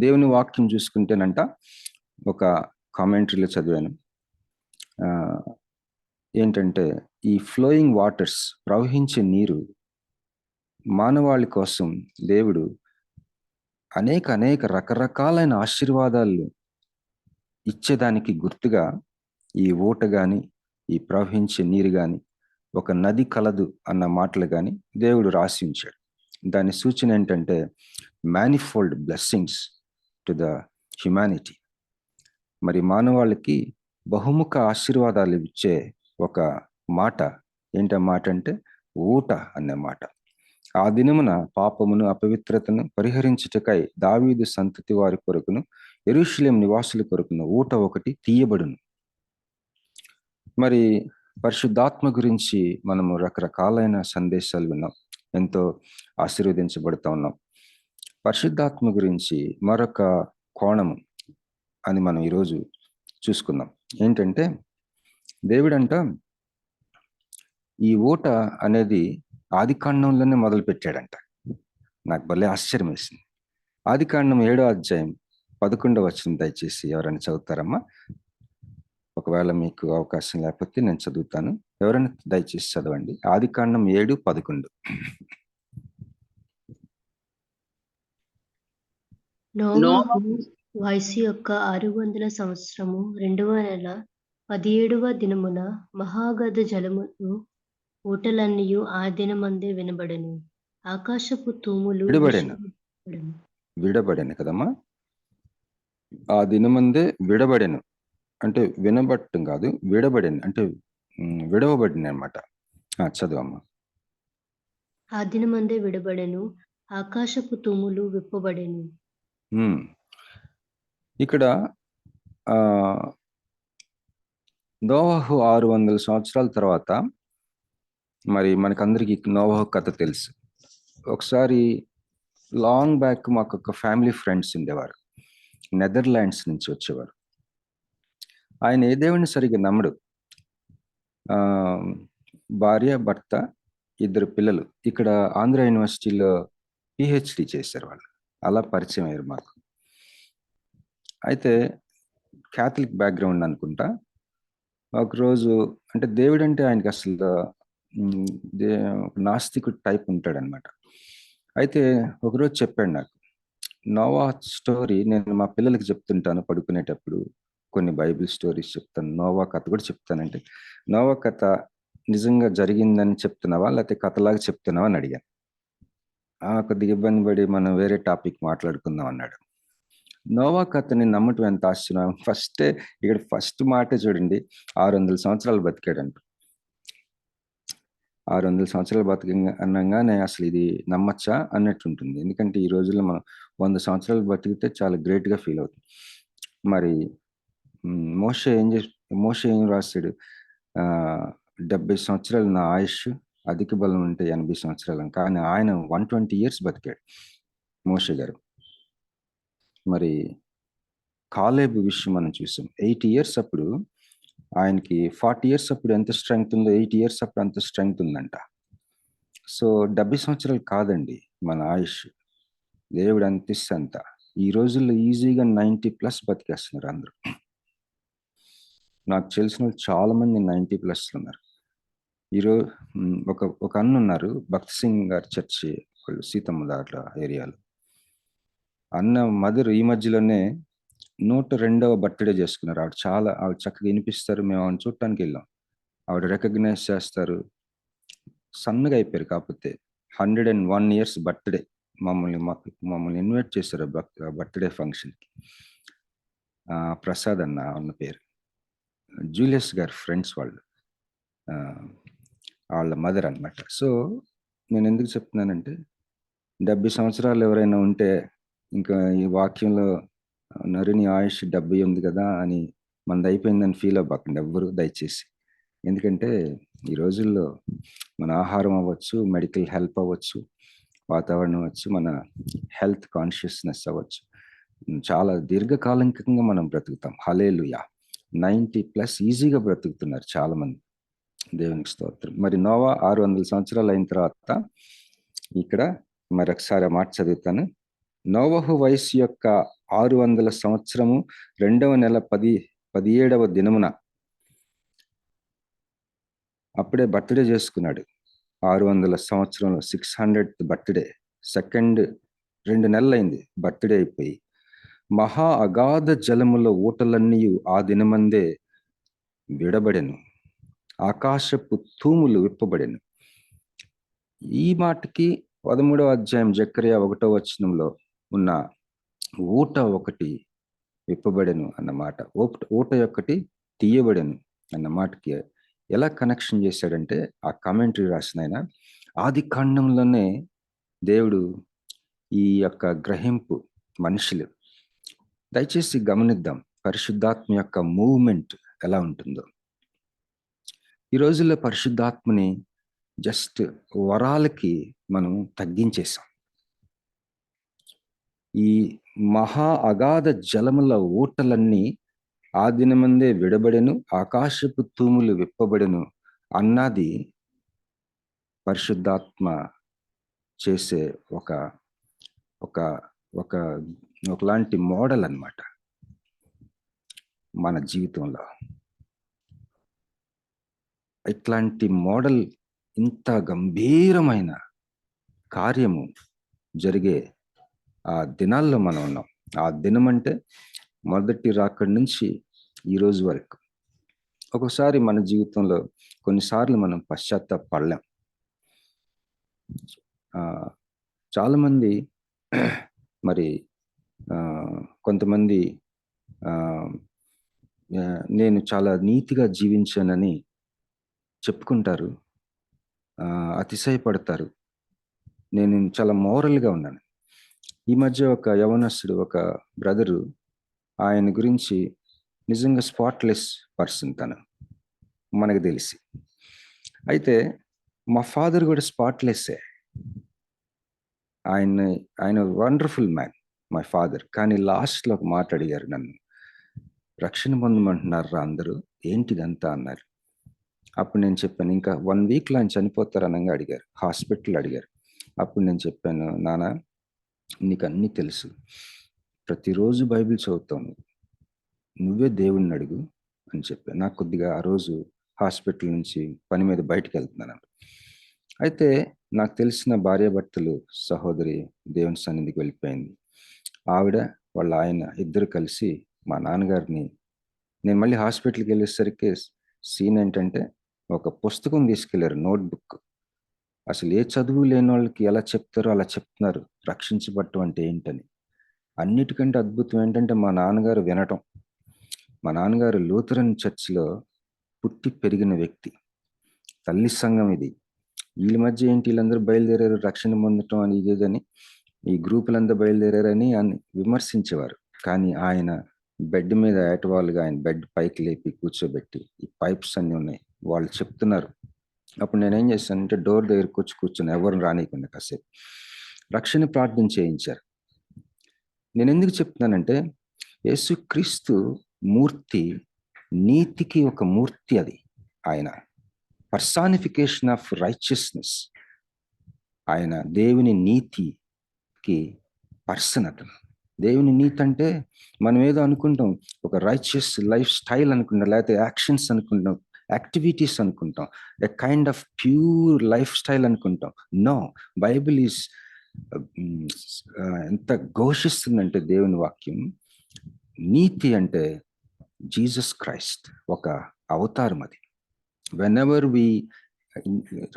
దేవుని వాక్యం చూసుకుంటేనంట ఒక కామెంటరీలో చదివాను, ఏంటంటే ఈ ఫ్లోయింగ్ వాటర్స్, ప్రవహించే నీరు మానవాళి కోసం దేవుడు అనేక రకరకాలైన ఆశీర్వాదాలు ఇచ్చేదానికి గుర్తుగా ఈ ఊట గాని, ఈ ప్రవహించే నీరు గాని, ఒక నది కలదు అన్న మాటలు గాని దేవుడు రాసి ఉంచాడు. దాని సూచన ఏంటంటే manifold blessings to the humanity. మరి మానవాళికి బహుముఖ ఆశీర్వాదాలు ఇచ్చే ఒక మాట ఏంట మాట అంటే ఊట అనే మాట. ఆ దినమున పాపమును అపవిత్రతను పరిహరించుటకై దావీదు సంతతి వారి కొరకును యెరూషలేము నివాసుల కొరకును ఊట ఒకటి తీయబడును. మరి పరిశుద్ధాత్మ గురించి మనము రకరకాలైన సందేశాలు విన్నాం, ఎంతో ఆశీర్వదించబడుతూ ఉన్నాం. పరిశుద్ధాత్మ గురించి మరొక కోణము అని మనం ఈరోజు చూసుకుందాం. ఏంటంటే దేవుడంట ఈ ఊట అనేది ఆదికాండంలోనే మొదలు పెట్టాడంట. నాకు భలే ఆశ్చర్యం వేసింది. ఆదికాండం 7వ అధ్యాయం 11వ వచనం దయచేసి ఎవరైనా చదువుతారమ్మా? ఒకవేళ మీకు అవకాశం లేకపోతే నేను చదువుతాను, ఎవరైనా దయచేసి చదవండి. ఆదికాండం 7:11. నోవహు వయసు యొక్క 600 సంవత్సరము 2వ నెల 17వ దినమున మహాగధ జలములు ఊటలన్నీయు ఆ దినమందే వినబడెను. ఆకాశపు తూములు విడబడెను కదమ్మా. ఆ దినమందే విడబడెను అంటే వినబట్టం కాదు, విడబడెను అంటే విడవబడిన అనమాట. చదువమ్మా. ఆ దినమందే విడబడెను, ఆకాశపు తూములు విప్పబడెను. ఇక్కడ నోవహు 600 సంవత్సరాల తర్వాత మరి మనకందరికి నోవహు కథ తెలుసు. ఒకసారి లాంగ్ బ్యాక్ మాకు ఒక ఫ్యామిలీ ఫ్రెండ్స్ ఉండేవారు, నెదర్లాండ్స్ నుంచి వచ్చేవారు. ఆయన ఏ దేవుని సరిగ్గా నమ్మడు. భార్య భర్త 2 పిల్లలు ఇక్కడ ఆంధ్ర యూనివర్సిటీలో పిహెచ్డి చేశారు వాళ్ళు. అలా పరిచయం అయ్యారు మాకు. అయితే క్యాథలిక్ బ్యాక్గ్రౌండ్ అనుకుంటా. ఒకరోజు అంటే దేవుడు అంటే ఆయనకి అసలు నాస్తికుడు టైప్ ఉంటాడనమాట. అయితే ఒకరోజు చెప్పాడు నాకు, నోవా స్టోరీ నేను మా పిల్లలకి చెప్తుంటాను పడుకునేటప్పుడు, కొన్ని బైబిల్ స్టోరీస్ చెప్తాను, నోవా కథ కూడా చెప్తానంటే, నోవా కథ నిజంగా జరిగిందని చెప్తున్నావా లేకపోతే కథలాగా చెప్తున్నావా అని అడిగాను. కొద్దిగా ఇబ్బంది పడి మనం వేరే టాపిక్ మాట్లాడుకుందాం అన్నాడు. నోవా కథని నమ్మటం ఎంత ఆశ్చర్యం. ఫస్ట్ మాట చూడండి, 600 సంవత్సరాలు బతికాడంట. 600 సంవత్సరాలు అనగానే అసలు ఇది నమ్మచ్చా అన్నట్టు ఉంటుంది. ఎందుకంటే ఈ రోజుల్లో మనం 100 సంవత్సరాలు బతికితే చాలా గ్రేట్గా ఫీల్ అవుతుంది. మరి మోషే ఏం రాశాడు, 70 సంవత్సరాలు నా ఆయుష్, అధిక బలం ఉంటే 80 సంవత్సరాలు. కానీ ఆయన 120 years బతికాడు మోషే గారు. మరి కాలేబు విషయం మనం చూసాం, 8 years అప్పుడు ఆయనకి, 40 years అప్పుడు ఎంత స్ట్రెంగ్త్ ఉందో 8 years అప్పుడు అంత స్ట్రెంగ్త్ ఉందంట. సో 70 సంవత్సరాలు కాదండి మన ఆయుష్, దేవుడు అంత ఇస్తే అంత. ఈ రోజుల్లో ఈజీగా 90+ బతికేస్తున్నారు అందరూ. నాకు తెలిసిన వాళ్ళు చాలా మంది 90+ ఉన్నారు. ఈరోజు ఒక అన్న ఉన్నారు, భక్త్ సింగ్ గారి చర్చి వాళ్ళు, సీతమ్మ దాట్ల ఏరియాలో. అన్న మదర్ ఈ మధ్యలోనే 102వ బర్త్డే చేసుకున్నారు. ఆవిడ చక్కగా వినిపిస్తారు. మేము ఆవిడ చూడటానికి వెళ్ళాం. ఆవిడ రికగ్నైజ్ చేస్తారు. సన్నగా అయిపోయారు. కాకపోతే 101 years బర్త్డే. మమ్మల్ని ఇన్వైట్ చేశారు బర్త్డే ఫంక్షన్కి. ప్రసాద్ అన్న పేరు, జూలియస్ గారి ఫ్రెండ్స్ వాళ్ళు, వాళ్ళ మదర్ అన్నమాట. సో నేను ఎందుకు చెప్తున్నానంటే, 70 సంవత్సరాలు ఎవరైనా ఉంటే ఇంకా ఈ వాక్యంలో నరుని ఆయుష్ 70 ఉంది కదా అని మనది అయిపోయిందని ఫీల్ అవ్వకండి ఎవ్వరు దయచేసి. ఎందుకంటే ఈ రోజుల్లో మన ఆహారం అవ్వచ్చు, మెడికల్ హెల్ప్ అవ్వచ్చు, వాతావరణం అవ్వచ్చు, మన హెల్త్ కాన్షియస్నెస్ అవ్వచ్చు, చాలా దీర్ఘకాలికంగా మనం బ్రతుకుతాం. హల్లెలూయా. 90+ ఈజీగా బ్రతుకుతున్నారు చాలా మంది. దేవునికి స్తోత్రం. మరి నోవా 600 సంవత్సరాలు అయిన తర్వాత ఇక్కడ మరొకసారి మాట చదువుతాను. నోవహు వయసు యొక్క 600 సంవత్సరము 2వ నెల 17వ దినమున అప్పుడే బర్త్డే చేసుకున్నాడు. 600 సంవత్సరంలో 600th బర్త్డే. 2 నెలలైంది బర్త్డే అయిపోయి. మహా అగాధ జలముల ఊటలన్నీ ఆ దినమందే విడబడెను, ఆకాశపు తూములు విప్పబడెను. ఈ మాటకి 13వ అధ్యాయం జకర్యా 1వ వచనంలో ఉన్న ఊట ఒకటి విప్పబడెను అన్నమాట, ఊట ఒకటి తీయబడెను అన్న మాటకి ఎలా కనెక్షన్ చేశాడంటే, ఆ కామెంటరీ రాసిన ఆయన ఆది కాండంలోనే దేవుడు ఈ యొక్క గ్రహింపు మనుషులు దయచేసి గమనిద్దాం, పరిశుద్ధాత్మ యొక్క మూవ్మెంట్ ఎలా ఉంటుందో. ఈ రోజుల్లో పరిశుద్ధాత్మని జస్ట్ వరాలకి మనం తగ్గించేసాం. ఈ మహా అగాధ జలముల ఊటలన్నీ ఆ దినమందే విడబడెను, ఆకాశపు తూములు విప్పబడెను అన్నది పరిశుద్ధాత్మ చేసే ఒకలాంటి మోడల్ అన్నమాట మన జీవితంలో. ఇట్లాంటి మోడల్, ఇంత గంభీరమైన కార్యము జరిగే ఆ దినాల్లో మనం ఉన్నాం. ఆ దినం అంటే మొదటి రాకడి నుంచి ఈ రోజు వరకు. ఒక్కోసారి మన జీవితంలో కొన్నిసార్లు మనం పశ్చాత్తాపడలేం. చాలామంది మరి కొంతమంది నేను చాలా నీతిగా జీవించానని చెప్పుకుంటారు, అతిశయపడతారు. నేను చాలా మోరల్గా ఉన్నాను. ఈ మధ్య ఒక యవనస్తుడు, ఒక బ్రదరు, ఆయన గురించి నిజంగా స్పాట్లెస్ పర్సన్ తను, మనకు తెలిసి. అయితే మా ఫాదర్ కూడా స్పాట్లెస్సే. ఆయన వండర్ఫుల్ మ్యాన్ మై ఫాదర్. కానీ లాస్ట్లో ఒక మాట అడిగారు నన్ను, రక్షణ పొందమంటున్నారా అందరూ, ఏంటిదంతా అన్నారు. అప్పుడు నేను చెప్పాను, ఇంకా 1 వీక్లో ఆయన చనిపోతారనంగా అడిగారు, హాస్పిటల్ అడిగారు. అప్పుడు నేను చెప్పాను, నాన్న నీకు అన్నీ తెలుసు, ప్రతిరోజు బైబిల్ చదువుతాను, నువ్వే దేవుణ్ణి అడుగు అని చెప్పాను. నాకు కొద్దిగా ఆ రోజు హాస్పిటల్ నుంచి పని మీద బయటకు వెళ్తున్నాను. అయితే నాకు తెలిసిన భార్యాభర్తలు సహోదరి దేవుని సన్నిధికి వెళ్ళిపోయింది. ఆవిడ వాళ్ళ ఆయన ఇద్దరు కలిసి మా నాన్నగారిని, నేను మళ్ళీ హాస్పిటల్కి వెళ్ళేసరికి సీన్ ఏంటంటే, ఒక పుస్తకం తీసుకెళ్లారు, నోట్బుక్. అసలు ఏ చదువు లేని వాళ్ళకి ఎలా చెప్తారో అలా చెప్తున్నారు రక్షించబడటం అంటే ఏంటని. అన్నిటికంటే అద్భుతం ఏంటంటే మా నాన్నగారు వినటం. మా నాన్నగారు లూథరన్ చర్చ్లో పుట్టి పెరిగిన వ్యక్తి, తల్లి సంఘం ఇది. వీళ్ళ మధ్య ఏంటి, వీళ్ళందరూ బయలుదేరారు రక్షణ పొందటం అని, ఇదేదని ఈ గ్రూపులంతా బయలుదేరారని విమర్శించేవారు. కానీ ఆయన బెడ్ మీద ఏటవాళ్ళుగా ఆయన బెడ్ పైకి లేపి కూర్చోబెట్టి, ఈ పైప్స్ అన్నీ ఉన్నాయి, వాళ్ళు చెప్తున్నారు. అప్పుడు నేనేం చేశానంటే డోర్ దగ్గర కూర్చొని ఎవరిని రానియకుండా కాసేపు రక్షణ ప్రార్థన చేయించారు. నేను ఎందుకు చెప్తున్నానంటే, యేసుక్రీస్తు మూర్తి నీతికి ఒక మూర్తి. అది ఆయన పర్సానిఫికేషన్ ఆఫ్ రైచియస్నెస్. ఆయన దేవుని నీతికి పర్సన్. అతను దేవుని నీతి అంటే మనం ఏదో అనుకుంటాం, ఒక రైచియస్ లైఫ్ స్టైల్ అనుకుంటాం, లేకపోతే యాక్షన్స్ అనుకుంటాం, యాక్టివిటీస్ అనుకుంటాం, a kind of pure life style అనుకుంటాం. నో, బైబిల్ ఈజ్ ఎంత ఘోషిస్తుందంటే దేవుని వాక్యం, నీతి అంటే జీసస్ క్రైస్ట్ ఒక అవతారం. అది whenever we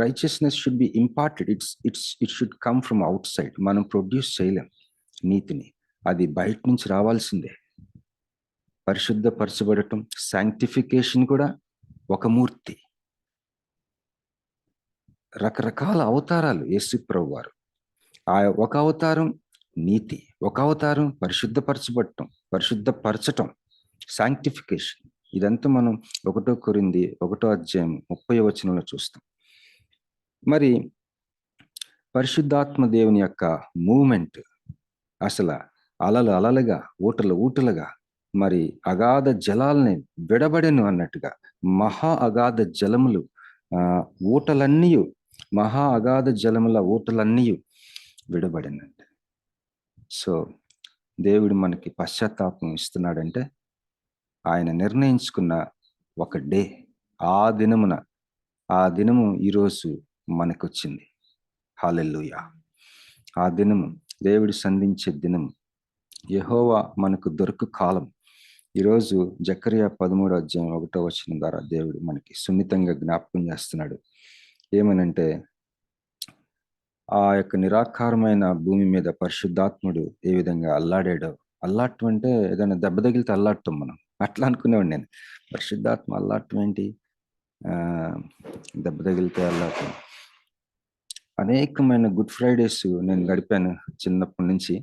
righteousness should be imparted, it should come from outside. మనం ప్రొడ్యూస్ చేయలేం నీతిని, అది బయట నుంచి రావాల్సిందే. పరిశుద్ధపరచబడటం, శాంక్టిఫికేషన్ కూడా ఒక మూర్తి. రకరకాల అవతారాలు యేసు ప్రభువు వారు. ఆ ఒక అవతారం నీతి, ఒక అవతారం పరిశుద్ధపరచబడటం, పరిశుద్ధపరచటం, శాంక్టిఫికేషన్. ఇదంతా మనం 1 కొరింథీ 1వ అధ్యాయం 30వ వచనంలో చూస్తాం. మరి పరిశుద్ధాత్మ దేవుని యొక్క మూమెంట్ అసలు అలలుగా, ఊటలుగా, మరి అగాధ జలాలని విడబడెను అన్నట్టుగా మహా అగాధ జలములు ఊటలన్నీ, మహా అగాధ జలముల ఊటలన్నీ విడబడినండి. సో దేవుడు మనకి పశ్చాత్తాపం ఇస్తున్నాడంటే ఆయన నిర్ణయించుకున్న ఒక డే, ఆ దినము ఈరోజు మనకొచ్చింది. హల్లెలూయా. ఆ దినము దేవుడు సంధించే దినం, యెహోవా మనకు దొరకు కాలం. ఈరోజు జకర్యా 13:1 ద్వారా దేవుడు మనకి సున్నితంగా జ్ఞాపకం చేస్తున్నాడు. ఏమనంటే, ఆ యొక్క నిరాకారమైన భూమి మీద పరిశుద్ధాత్ముడు ఏ విధంగా అల్లాడాడో. అల్లాటం అంటే ఏదైనా దెబ్బ తగిలితే అల్లాడటం మనం. అట్లా అనుకునేవాడు నేను. పరిశుద్ధాత్మ అల్లాటం ఏంటి? దెబ్బ తగిలితే అల్లాటం. అనేకమైన గుడ్ ఫ్రైడేస్ నేను గడిపాను చిన్నప్పటి నుంచి.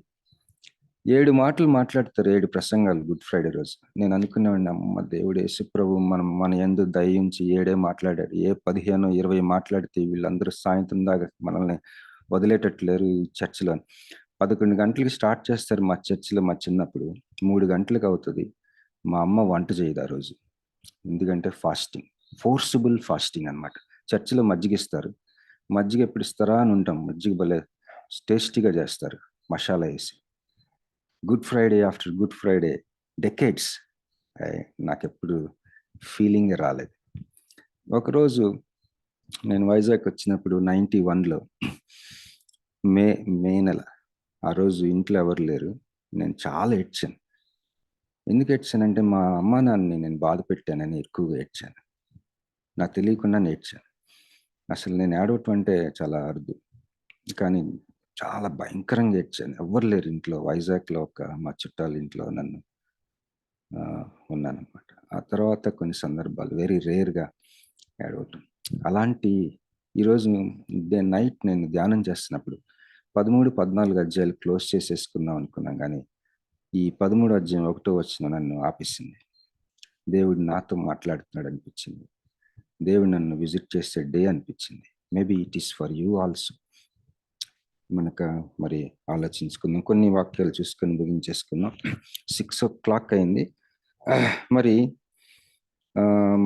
7 మాటలు మాట్లాడతారు, 7 ప్రసంగాలు గుడ్ ఫ్రైడే రోజు. నేను అనుకునేవాడిని, అమ్మ దేవుడు యేసు ప్రభు మన యందు దయించి 7 మాట్లాడాడు. 15, 20 మాట్లాడితే వీళ్ళందరూ సాయంత్రం దాకా మనల్ని వదిలేటట్లేరు ఈ చర్చిలో. 11 గంటలకి స్టార్ట్ చేస్తారు మా చర్చిలో. మా చిన్నప్పుడు 3 గంటలకు అవుతుంది. మా అమ్మ వంట చేయదు ఆ రోజు, ఎందుకంటే ఫాస్టింగ్, ఫోర్సిబుల్ ఫాస్టింగ్ అనమాట. చర్చిలో మజ్జిగ ఇస్తారు. మజ్జిగ ఎప్పుడు ఇస్తారా అని ఉంటాం. మజ్జిగ భలే టేస్టీగా చేస్తారు మసాలా వేసి. Good Friday after good Friday decades నాకెప్పుడు ఫీలింగ్ రాలేదు. ఒకరోజు నేను వైజాగ్ వచ్చినప్పుడు 91లో మే నెల, ఆ రోజు ఇంట్లో ఎవరు లేరు. నేను చాలా ఏడ్చాను. ఎందుకు ఏడ్చానంటే మా అమ్మా నాన్నని నేను బాధ పెట్టానని ఎక్కువగా ఏడ్చాను. నాకు తెలియకుండా ఏడ్చాను. అసలు నేను ఏడవటం అంటే చాలా అరుదు, కానీ చాలా భయంకరంగా ఏడ్చాను. ఎవ్వరు లేరు ఇంట్లో. వైజాగ్లో మా చుట్టాల ఇంట్లో నన్ను ఉన్నానన్నమాట. ఆ తర్వాత కొన్ని సందర్భాలు వెరీ రేర్గా ఏడవటం. అలాంటి ఈరోజు నైట్ నేను ధ్యానం చేస్తున్నప్పుడు 13, 14 అధ్యాయాలు క్లోజ్ చేసేసుకుందాం అనుకున్నాం, కానీ ఈ 13 అధ్యాయం 1 నన్ను ఆపేసింది. దేవుడు నాతో మాట్లాడుతున్నాడు అనిపించింది. దేవుడు నన్ను విజిట్ చేసే డే అనిపించింది. Maybe it is for you also. మనకు మరి ఆలోచించుకుందాం. కొన్ని వాక్యాలు చూసుకొని ముగించేసుకుందాం. 6 o'clock అయింది. మరి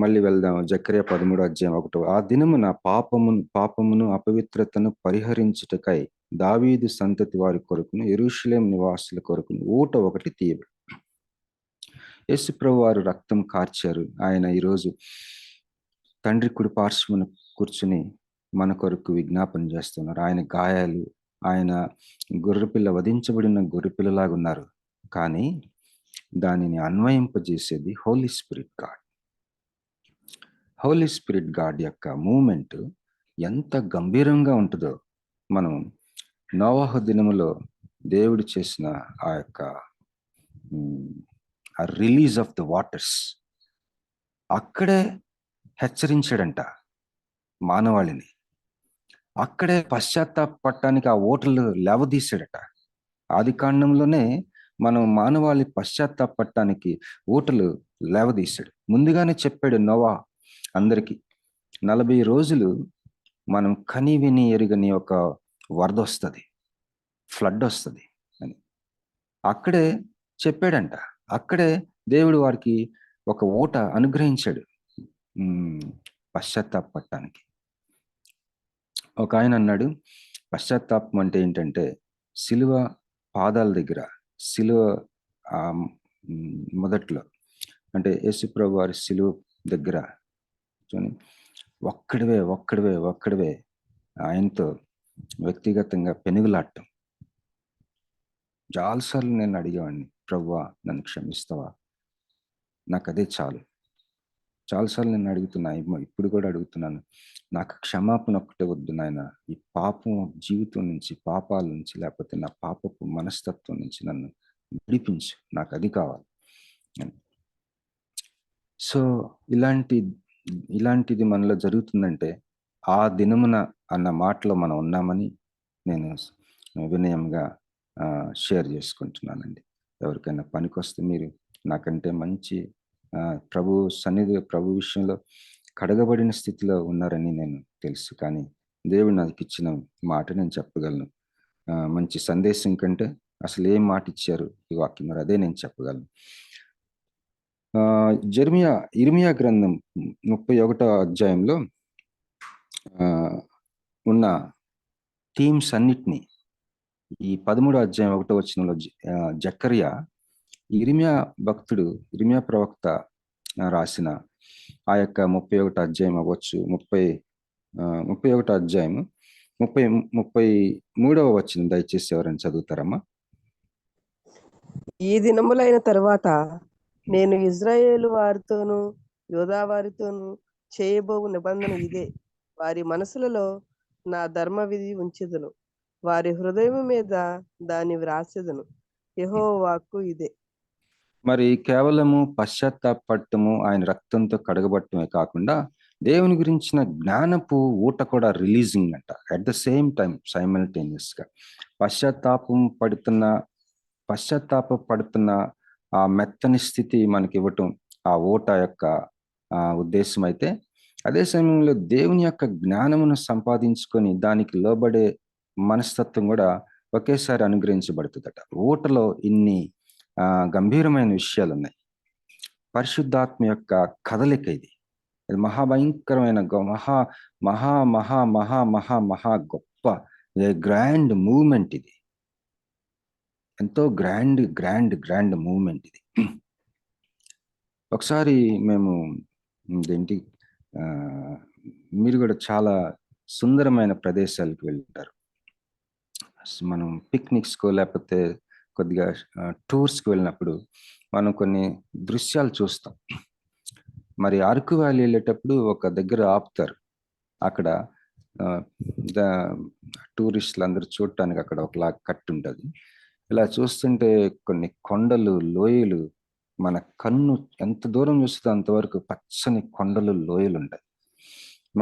మళ్ళీ వెళ్దాం. జకర్యా 13:1. ఆ దినమున పాపమును అపవిత్రతను పరిహరించుటకై దావీదు సంతతి వారి కొరకును యెరూషలేము నివాసుల కొరకును ఊట ఒకటి తీయబడి. యేసుప్రభు వారు రక్తం కార్చారు. ఆయన ఈరోజు తండ్రి కుడి పార్శ్వమున కూర్చుని మన కొరకు విజ్ఞాపన చేస్తున్నారు. ఆయన గాయాలు, ఆయన గొర్రెపిల్ల, వధించబడిన గొర్రెపిల్లలాగా ఉన్నారు. కానీ దానిని అన్వయింపజేసేది Holy Spirit God. Holy Spirit God యొక్క మూమెంట్ ఎంత గంభీరంగా ఉంటుందో మనం నోవహు దినములో దేవుడు చేసిన ఆ యొక్క రిలీజ్ ఆఫ్ ద వాటర్స్, అక్కడే హెచ్చరించాడంట మానవాళిని. అక్కడే పశ్చాత్తాపడటానికి ఆ ఓటలు లేవదీశాడట. ఆది కాండంలోనే మనం మానవాళి పశ్చాత్తాపడటానికి ఓటలు లేవదీశాడు. ముందుగానే చెప్పాడు నోవా అందరికీ, 40 రోజులు మనం కని విని ఎరుగని ఒక వరద వస్తుంది, ఫ్లడ్ వస్తుంది అని అక్కడే చెప్పాడంట. అక్కడే దేవుడు వారికి ఒక ఊట అనుగ్రహించాడు పశ్చాత్తాపడటానికి. ఒక ఆయన అన్నాడు, పశ్చాత్తాపం అంటే ఏంటంటే సిలువ పాదాల దగ్గర, సిలువ మొదట్లో అంటే యేసుప్రభు వారి సిలువ దగ్గర ఒక్కడివే ఆయనతో వ్యక్తిగతంగా పెనుగులాడటం. చాలాసార్లు నేను అడిగేవాడిని, ప్రభువా నన్ను క్షమిస్తావా, నాకు అదే చాలు. చాలాసార్లు నేను అడుగుతున్నా, ఇప్పుడు కూడా అడుగుతున్నాను, నాకు క్షమాపణ ఒక్కటే వద్దు నాయన. ఈ పాపం జీవితం నుంచి, పాపాల నుంచి, లేకపోతే నా పాపపు మనస్తత్వం నుంచి నన్ను విడిపించు, నాకు అది కావాలి. సో ఇలాంటిది మనలో జరుగుతుందంటే ఆ దినమున అన్న మాటలో మనం ఉన్నామని నేను వినయంగా షేర్ చేసుకుంటున్నానండి. ఎవరికైనా పనికొస్తే మీరు నాకంటే మంచి ప్రభు విషయంలో కడగబడిన స్థితిలో ఉన్నారని నేను తెలుసు, కానీ దేవుడు నాకు ఇచ్చిన మాట నేను చెప్పగలను. మంచి సందేశం కంటే అసలు ఏం మాట ఇచ్చారు ఈ వాక్యం, మరి అదే నేను చెప్పగలను. ఇర్మియా గ్రంథం 31వ అధ్యాయంలో ఉన్న థీమ్స్ అన్నిటినీ ఈ 13వ అధ్యాయం 1వ వచనంలో జకర్యా ఇర్మియా భక్తుడు, ఇర్మియా ప్రవక్త రాసిన ఆ యొక్క 31వ అధ్యాయం అవ్వచ్చు, 31వ అధ్యాయం 33వ వచనం దయచేసి ఎవరైనా చదువుతారమ్మా? ఈ దినములైన తరువాత నేను ఇజ్రాయేలు వారితోనూ యోధా వారితోనూ చేయబోవు నిబంధన ఇదే. వారి మనసులలో నా ధర్మ విధి ఉంచెదను, వారి హృదయం మీద దాన్ని వ్రాసెదను. యెహోవా వాక్కు ఇదే. మరి కేవలము పశ్చాత్తాపడటము, ఆయన రక్తంతో కడగబట్టమే కాకుండా దేవుని గురించిన జ్ఞానపు ఊట కూడా రిలీజింగ్ అంట. At the same time simultaneous గా పశ్చాత్తాప పడుతున్న ఆ మెత్తని స్థితి మనకి ఇవ్వటం ఆ ఊట యొక్క ఉద్దేశం అయితే, అదే సమయంలో దేవుని యొక్క జ్ఞానమును సంపాదించుకొని దానికి లోబడే మనస్తత్వం కూడా ఒకేసారి అనుగ్రహించబడుతుందట. ఊటలో ఇన్ని గంభీరమైన విషయాలు ఉన్నాయి. పరిశుద్ధాత్మ యొక్క కదలిక ఇది మహాభయంకరమైన మహా మహా మహా మహా మహా మహా గొప్ప గ్రాండ్ మూవ్మెంట్. ఇది ఎంతో గ్రాండ్ గ్రాండ్ గ్రాండ్ మూవ్మెంట్ ఇది. ఒకసారి మేము ఏంటి మీరు కూడా చాలా సుందరమైన ప్రదేశాలకు వెళ్తారు. మనం పిక్నిక్స్కో లేకపోతే కొద్దిగా టూర్స్కి వెళ్ళినప్పుడు మనం కొన్ని దృశ్యాలు చూస్తాం. మరి అరకు వ్యాలీ వెళ్ళేటప్పుడు ఒక దగ్గర ఆపుతారు. అక్కడ టూరిస్టులు అందరూ చూడటానికి అక్కడ ఒకలా కట్టు ఉంటుంది. ఇలా చూస్తుంటే కొన్ని కొండలు, లోయలు, మన కన్ను ఎంత దూరం చూస్తుందో అంతవరకు పచ్చని కొండలు, లోయలు ఉంటాయి.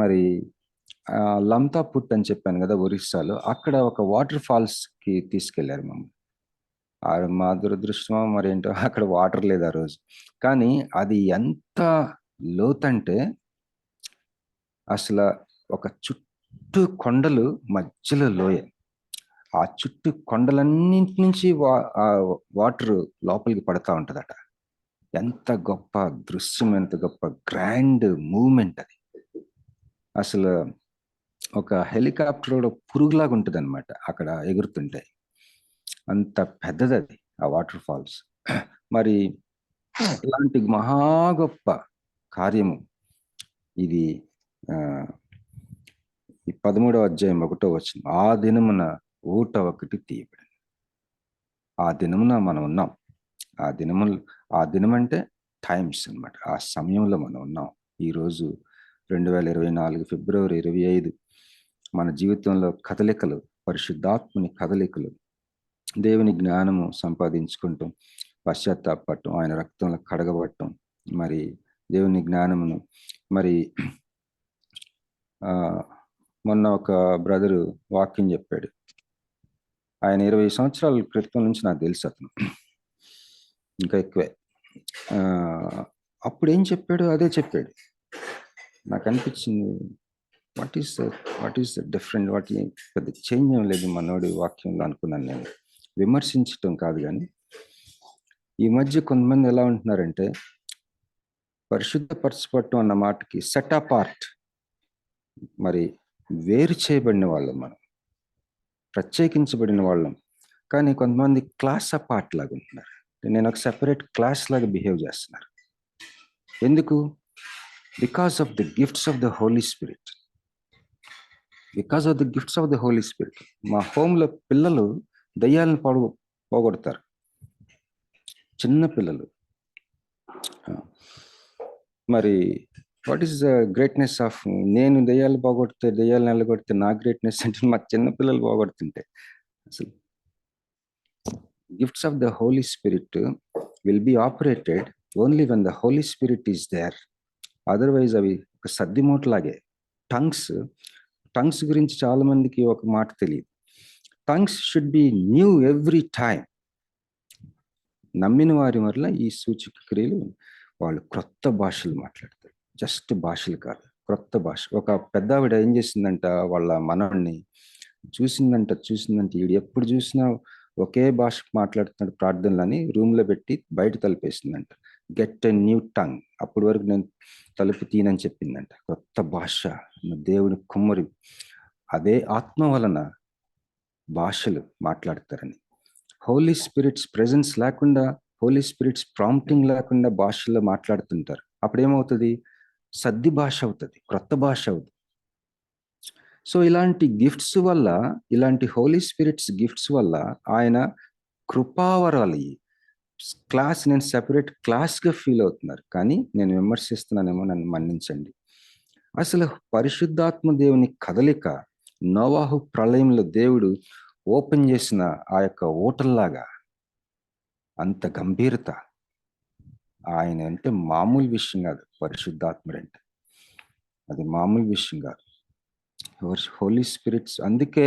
మరి లంతాపుట్ అని చెప్పాను కదా ఒరిస్సాలో, అక్కడ ఒక వాటర్ ఫాల్స్ కి తీసుకెళ్లారు మమ్మల్ని. మా దురదృష్టమో మరేంటో అక్కడ వాటర్ లేదు ఆ రోజు. కానీ అది ఎంత లోతంటే అసలు ఒక చుట్టూ కొండలు, మధ్యలో లోయ. ఆ చుట్టూ కొండలన్నింటి నుంచి వాటర్ లోపలికి పడతా ఉంటదట. ఎంత గొప్ప దృశ్యం, ఎంత గొప్ప గ్రాండ్ మూవ్మెంట్ అది. అసలు ఒక హెలికాప్టర్ పురుగులాగా ఉంటుంది అనమాట అక్కడ ఎగురుతుంటే. అంత పెద్దది అది ఆ వాటర్ ఫాల్స్. మరి ఇలాంటి మహా గొప్ప కార్యము ఇది. ఈ 13వ అధ్యాయం 1వ వచనం, ఆ దినమున ఊట ఒకటి తీయబడింది. ఆ దినమున మనం ఉన్నాం. ఆ దినం అంటే టైమ్స్ అన్నమాట. ఆ సమయంలో మనం ఉన్నాం. ఈరోజు 2024 ఫిబ్రవరి 25 మన జీవితంలో కదలికలు, పరిశుద్ధాత్మని కదలికలు, దేవుని జ్ఞానము సంపాదించుకుంటాం, పశ్చాత్తాపడటం, ఆయన రక్తంలో కడగబడటం, మరి దేవుని జ్ఞానమును. మరి మొన్న ఒక బ్రదరు వాక్యం చెప్పాడు. ఆయన 20 సంవత్సరాల క్రితం నుంచి నాకు తెలుసు, అతను ఇంకా ఎక్కువే. అప్పుడు ఏం చెప్పాడు అదే చెప్పాడు. నాకు అనిపించింది, వాట్ ఈస్ ద డిఫరెంట్, పెద్ద చేంజ్ ఏం లేదు మనోడి వాక్యంలో అనుకున్నాను నేను. విమర్శించటం కాదు, కానీ ఈ మధ్య కొంతమంది ఎలా ఉంటున్నారంటే, పరిశుద్ధపరచబడటం అన్న మాటకి సెట్ అపార్ట్, మరి వేరు చేయబడిన వాళ్ళం, మనం ప్రత్యేకించబడిన వాళ్ళం. కానీ కొంతమంది క్లాస్ అపార్ట్ లాగా ఉంటున్నారు. నేను ఒక సెపరేట్ క్లాస్ లాగా బిహేవ్ చేస్తున్నారు. ఎందుకు? Because of the gifts of the Holy Spirit. Because of the gifts of the Holy Spirit. మా హోమ్లో పిల్లలు దయ్యాలను పోగొడతారు, చిన్న పిల్లలు. మరి what is the greatness of, నేను దయ్యాలు పోగొడితే, దయ్యాలు నిలగొడితే నా గ్రేట్నెస్ అంటే మా చిన్న పిల్లలు పోగొడుతుంటే. అసలు gifts of the Holy Spirit will be operated only when the Holy Spirit is there. Otherwise అవి ఒక సద్దిమూటలాగే. టంగ్స్ గురించి చాలా మందికి ఒక మాట తెలియదు. Tongues should be new every time. నమ్మిన వారి వల్ల ఈ సూచక క్రియలు, వాళ్ళు క్రొత్త భాషలు మాట్లాడతారు. జస్ట్ భాషలు కాదు, క్రొత్త భాష. ఒక పెద్ద ఆవిడ ఏం చేసిందంట, వాళ్ళ మనవడిని చూసిందంట వీడు ఎప్పుడు చూసినా ఒకే భాష మాట్లాడుతున్నాడు ప్రార్థనలని రూమ్లో పెట్టి బయట తలుపేసిందంట. Get a new tongue. అప్పటి వరకు నేను తలుపు తీనని చెప్పిందంట. కొత్త భాష, దేవుని కుమ్మరి. అదే ఆత్మ వలన భాషలు మాట్లాడతారని. హోలీ స్పిరిట్స్ ప్రెజెన్స్ లేకుండా, హోలీ స్పిరిట్స్ ప్రాంప్టింగ్ లేకుండా భాషల్లో మాట్లాడుతుంటారు. అప్పుడు ఏమవుతుంది? సద్ది భాష అవుతుంది, క్రొత్త భాష అవుతుంది. సో ఇలాంటి గిఫ్ట్స్ వల్ల, ఇలాంటి హోలీ స్పిరిట్స్ గిఫ్ట్స్ వల్ల ఆయన కృపావరాలు క్లాస్, నేను సెపరేట్ క్లాస్గా ఫీల్ అవుతున్నారు, కానీ నేను విమర్శిస్తున్నానేమో, నన్ను మన్నించండి. అసలు పరిశుద్ధాత్మ దేవుని కదలిక నోవాహు ప్రళయంలో దేవుడు ఓపెన్ చేసిన ఆ యొక్క ఊటల్లాగా అంత గంభీరత. ఆయన అంటే మామూలు విషయం కాదు. పరిశుద్ధాత్ముడు అంటే అది మామూలు విషయం కాదు. హోలీ స్పిరిట్స్, అందుకే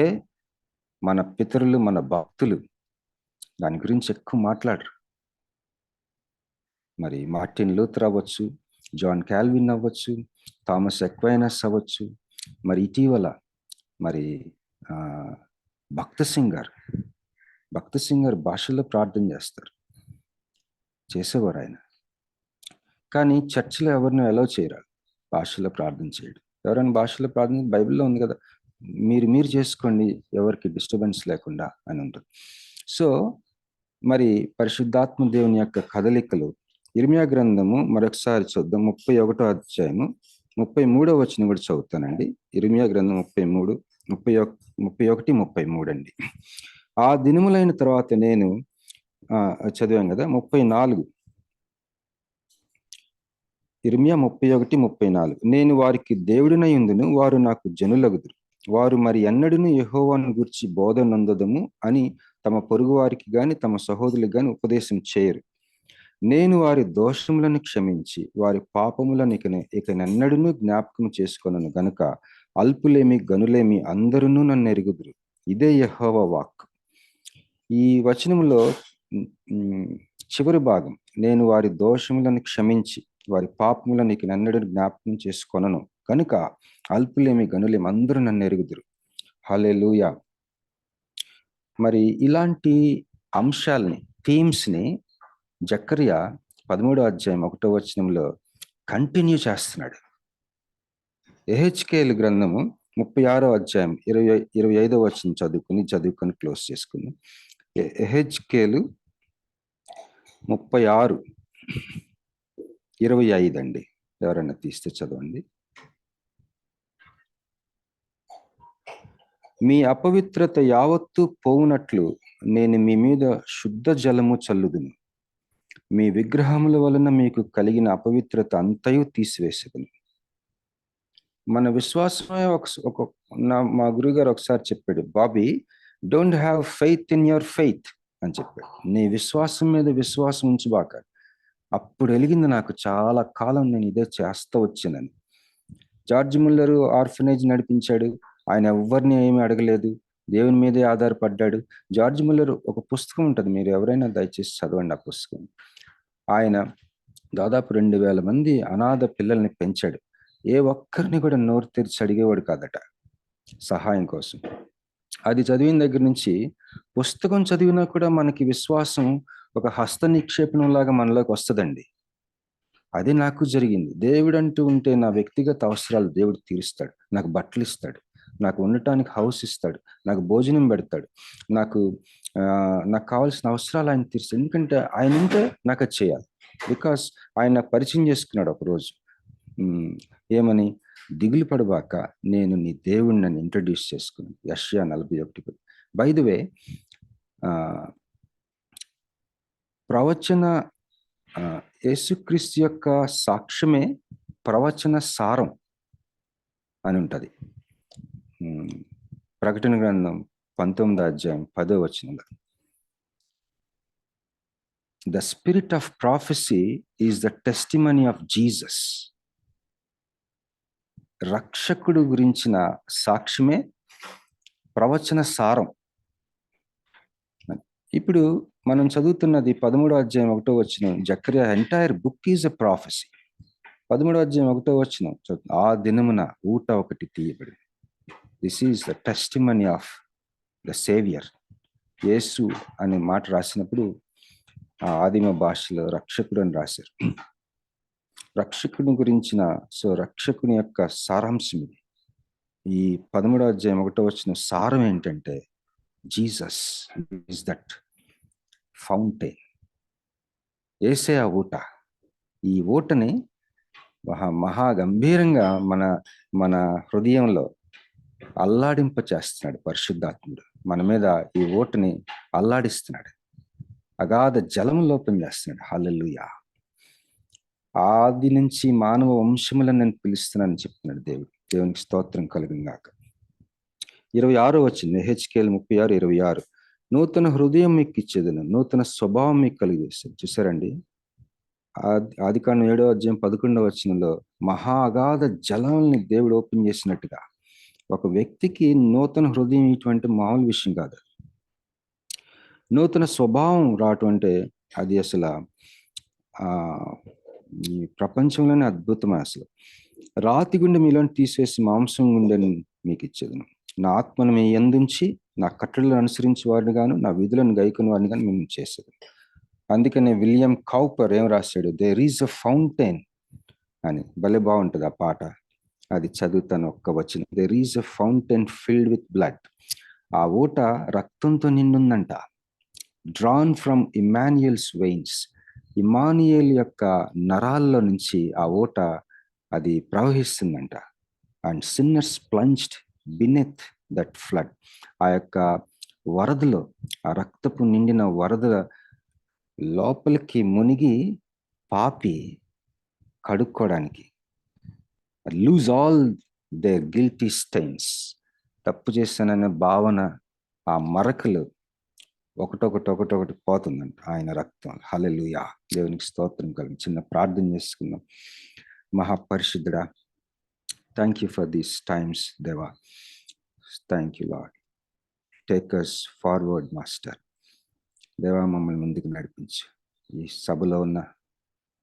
మన పితరులు, మన భక్తులు దాని గురించి ఎక్కువ మాట్లాడరు. మరి మార్టిన్ లూథర్ అవ్వచ్చు, జాన్ కాల్విన్ అవ్వచ్చు, థామస్ ఎక్వైనస్ అవ్వచ్చు, మరి ఇటీవల మరి భక్త సింగర్ భాషల్లో ప్రార్థన చేసేవారు ఆయన. కానీ చర్చిలో ఎవరిని అలౌ చేయరు భాషలో ప్రార్థన చేయడం. ఎవరైనా భాషలో ప్రార్థన, బైబిల్లో ఉంది కదా, మీరు చేసుకోండి, ఎవరికి డిస్టర్బెన్స్ లేకుండా అని ఉంటుంది. సో మరి పరిశుద్ధాత్మ దేవుని యొక్క కదలికలు, ఇర్మియా గ్రంథము మరొకసారి చూద్దాం. 31వ అధ్యాయము 33వ వచనం కూడా చదువుతానండి. ఇర్మియా గ్రంథం 31, 33 అండి. ఆ దినములైన తర్వాత నేను చదివాం కదా, 34, ఇర్మియా 31, 34. నేను వారికి దేవుడినై ఉందును, వారు నాకు జనులగుదురు. వారు మరి ఎన్నడూను యెహోవాను గూర్చి బోధనందదము అని తమ పొరుగు వారికి గాని తమ సహోదరులకు గాని ఉపదేశం చేయరు. నేను వారి దోషములను క్షమించి వారి పాపములను ఇక నన్నడును జ్ఞాపకం చేసుకొనను గనుక అల్పులేమి గనులేమి అందరూ నన్ను ఎరుగుదురు. ఇదే యెహోవా వాక్. ఈ వచనంలో చివరి భాగం, నేను వారి దోషములను క్షమించి వారి పాపములను ఇక నన్నడును జ్ఞాపకం చేసుకొనను కనుక అల్పులేమి గనులేమి అందరూ నన్ను ఎరుగుదురు. హల్లెలూయా. మరి ఇలాంటి అంశాలని, థీమ్స్ని జకర్యా 13వ అధ్యాయం 1వ వచనంలో కంటిన్యూ చేస్తున్నాడు. యెహెజ్కేలు గ్రంథము 36వ అధ్యాయం 25వ వచనం చదువుకొని క్లోజ్ చేసుకుందాం. యెహెజ్కేలు 36:25 అండి. ఎవరైనా తీస్తే చదవండి. మీ అపవిత్రత యావత్తు పోవునట్లు నేను మీ మీద శుద్ధ జలము చల్లుదును. మీ విగ్రహముల వలన మీకు కలిగిన అపవిత్రత అంతయు తీసివేసేదును. మన విశ్వాసమే మా గురుగారు ఒకసారి చెప్పాడు, Bobby, don't have faith in your faith అని చెప్పాడు. నీ విశ్వాసం మీద విశ్వాసం ఉంచుబాక. అప్పుడు వెలిగింది నాకు, చాలా కాలం నేను ఇదే చేస్తూ వచ్చానని. జార్జ్ ముల్లర్ ఆర్ఫనేజ్ నడిపించాడు. ఆయన ఎవరిని ఏమీ అడగలేదు, దేవుని మీదే ఆధారపడ్డాడు. జార్జ్ ముల్లర్ ఒక పుస్తకం ఉంటుంది, మీరు ఎవరైనా దయచేసి చదవండి ఆ పుస్తకం. ఆయన దాదాపు 2000 మంది అనాథ పిల్లల్ని పెంచాడు. ఏ ఒక్కరిని కూడా నోరు తెరిచి అడిగేవాడు కాదట సహాయం కోసం. అది చదివిన దగ్గర నుంచి, పుస్తకం చదివినా కూడా మనకి విశ్వాసం ఒక హస్త నిక్షేపణంలాగా మనలోకి వస్తుందండి. అది నాకు జరిగింది. దేవుడు అంటూ ఉంటే నా వ్యక్తిగత అవసరాలు దేవుడు తీరుస్తాడు. నాకు బట్టలు ఇస్తాడు, నాకు ఉండటానికి హౌస్ ఇస్తాడు, నాకు భోజనం పెడతాడు, నాకు కావాల్సిన అవసరాలు ఆయన తీరుస్తాడు. ఎందుకంటే ఆయన ఉంటే నాకు అది చేయాలి. బికాస్ ఆయన నాకు పరిచయం చేసుకున్నాడు ఒకరోజు. ఏమని? దిగులు పడబాక, నేను నీ దేవుడిని నన్ను ఇంట్రడ్యూస్ చేసుకున్నాను. యెషయా 41. బై ది వే, ప్రవచన యేసుక్రీస్తు యొక్క సాక్ష్యమే ప్రవచన సారం అని ఉంటుంది. ప్రకటన గ్రంథం 19వ అధ్యాయం 10వ వచనంలో, the spirit of prophecy is the testimony of Jesus. రక్షకుడు గురించిన సాక్ష్యమే ప్రవచన సారం. ఇప్పుడు మనం చదువుతున్నది 13వ అధ్యాయం 1వ వచనం. జకర్యా entire book is a prophecy. 13వ అధ్యాయం 1వ వచనం, ఆ దినమున ఊట ఒకటి తీయబడింది. This is the testimony of the saviour. యేసు అనే మాట రాసినప్పుడు ఆ ఆదిమ భాషలో రక్షకుడు అని రాశారు. రక్షకుని గురించిన, రక్షకుని యొక్క సారాంశం ఇది. ఈ 13వ అధ్యాయం 1వ వచనం సారం ఏంటంటే, జీసస్ ఈజ్ దట్ ఫౌంటైన్. ఏసే ఆ ఊట. ఈ ఊటని మహాగంభీరంగా మన హృదయంలో అల్లాడింప చేస్తున్నాడు పరిశుద్ధాత్ముడు. మన మీద ఈ ఊటని అల్లాడిస్తున్నాడు, అగాధ జలం లోపం చేస్తున్నాడు. హల్లెలూయా. ఆది నుంచి మానవ వంశములను నేను పిలుస్తున్నానని చెప్తున్నాడు దేవుడు. దేవునికి స్తోత్రం కలుగును గాక. 26 వచ్చింది, నెహెచ్కేలు 36:26. నూతన హృదయం మీకు ఇచ్చేదను, నూతన స్వభావం మీకు కలిగేస్తాను. చూసారండి, ఆదికాండం 7:11 మహా అగాధ జలాల్ని దేవుడు ఓపెన్ చేసినట్టుగా ఒక వ్యక్తికి నూతన హృదయం ఇటువంటి మామూలు విషయం కాదు. నూతన స్వభావం రావటం అంటే అది అసలు ఈ ప్రపంచంలోనే అద్భుతమే. అసలు రాతి గుండె మీలోని తీసివేసి మాంసం గుండెని మీకు ఇచ్చేదను, నా ఆత్మను మీ యందుంచి నా కట్టడలను అనుసరించి వారిని గాను నా విధులను గైకొని వారిని గాను మేము చేసేది. అందుకనే విలియం కౌపర్ ఏం రాశాడు, దేర్ ఈజ్ అ ఫౌంటైన్ అని. భలే బాగుంటుంది ఆ పాట, అది చదువుతాను ఒక్క వచనం. There is a fountain filled with blood. ఆ ఊట రక్తంతో నిండుందంట. Drawn from Immanuel's veins. ఇమానియేల్ యొక్క నరాల్లో నుంచి ఆ ఊట అది ప్రవహిస్తుందంట. And sinners plunged beneath that flood. ఆ యొక్క వరదలో, ఆ రక్తపు నిండిన వరద లోపలికి మునిగి పాపి కడుక్కోవడానికి, lose all their guilty stains. తప్పు చేశాననే భావన, ఆ మరకలు ఒకటొకటి పోతుందంట ఆయన రక్తం. హల్లెలూయా. దేవునికి స్తోత్రం కలుగు. చిన్న ప్రార్థన చేసుకుందాం. మహాపరిశుద్ధుడా, thank you for these times దేవా. Thank you lord. Take us forward master. దేవా, మమ్మల్ని ముందుకు నడిపించు. ఈ సభలో ఉన్న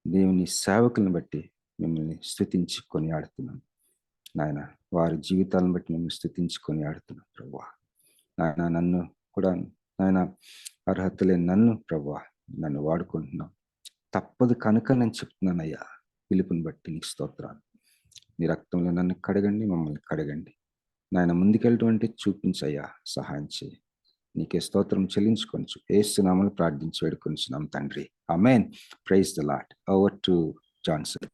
దేవుని సేవకులను బట్టి మిమ్మల్ని స్తుతించి కొనియాడుతున్నాం నాయన. వారి జీవితాలను బట్టి మిమ్మల్ని స్తుతించి కొనియాడుతున్నాం ప్రభువా. నాయన, నన్ను కూడా నాయన, అర్హత లేని నన్ను ప్రభువా నన్ను వాడుకుంటున్నాం. తప్పదు కనుక నేను చెప్తున్నానయ్యా. పిలుపుని బట్టి నీకు స్తోత్రాలు. మీ రక్తంలో నన్ను కడగండి, మమ్మల్ని కడగండి నాయన. ముందుకెళ్ళటువంటి చూపించయ్యా, సహాయం చేయి. నీకే స్తోత్రం చెల్లించుకొంచు. యేసు నామములో ప్రార్థించి వేడుకొంచున్నాం తండ్రి. ఆమేన్. Praise the lord. Over to Johnson.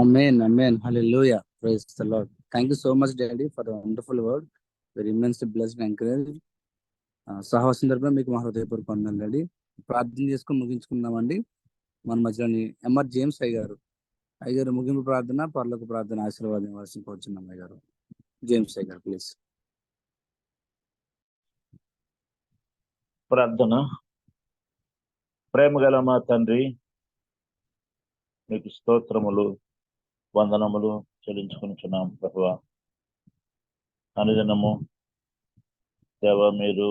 ఆమేన్, ఆమేన్, హల్లెలూయా, praise the lord. Thank you so much daddy for the wonderful word. Very immensely blessed and encourage. సహవాసం తరపున మీకు మా హృదయపూర్వక వందనాలు డాడీ. ప్రార్థన చేసుకొని ముగించుకుందామండి. మన మధ్యలోని ఎంఆర్ జేమ్స్ అయ్యగారు ముగింపు ప్రార్థన, పరలోక ప్రార్థన ఆశీర్వాదం ఇవ్వాల్సి కోరుచున్నాం. అయ్యగారు జేమ్స్ అయ్యగారు ప్లీజ్. ప్రార్థన. ప్రేమ గల మా తండ్రి, మీకు స్తోత్రములు, వందనములు చెల్లించుకుంటున్నాం ప్రభువా. అనుదినము దేవ, మీరు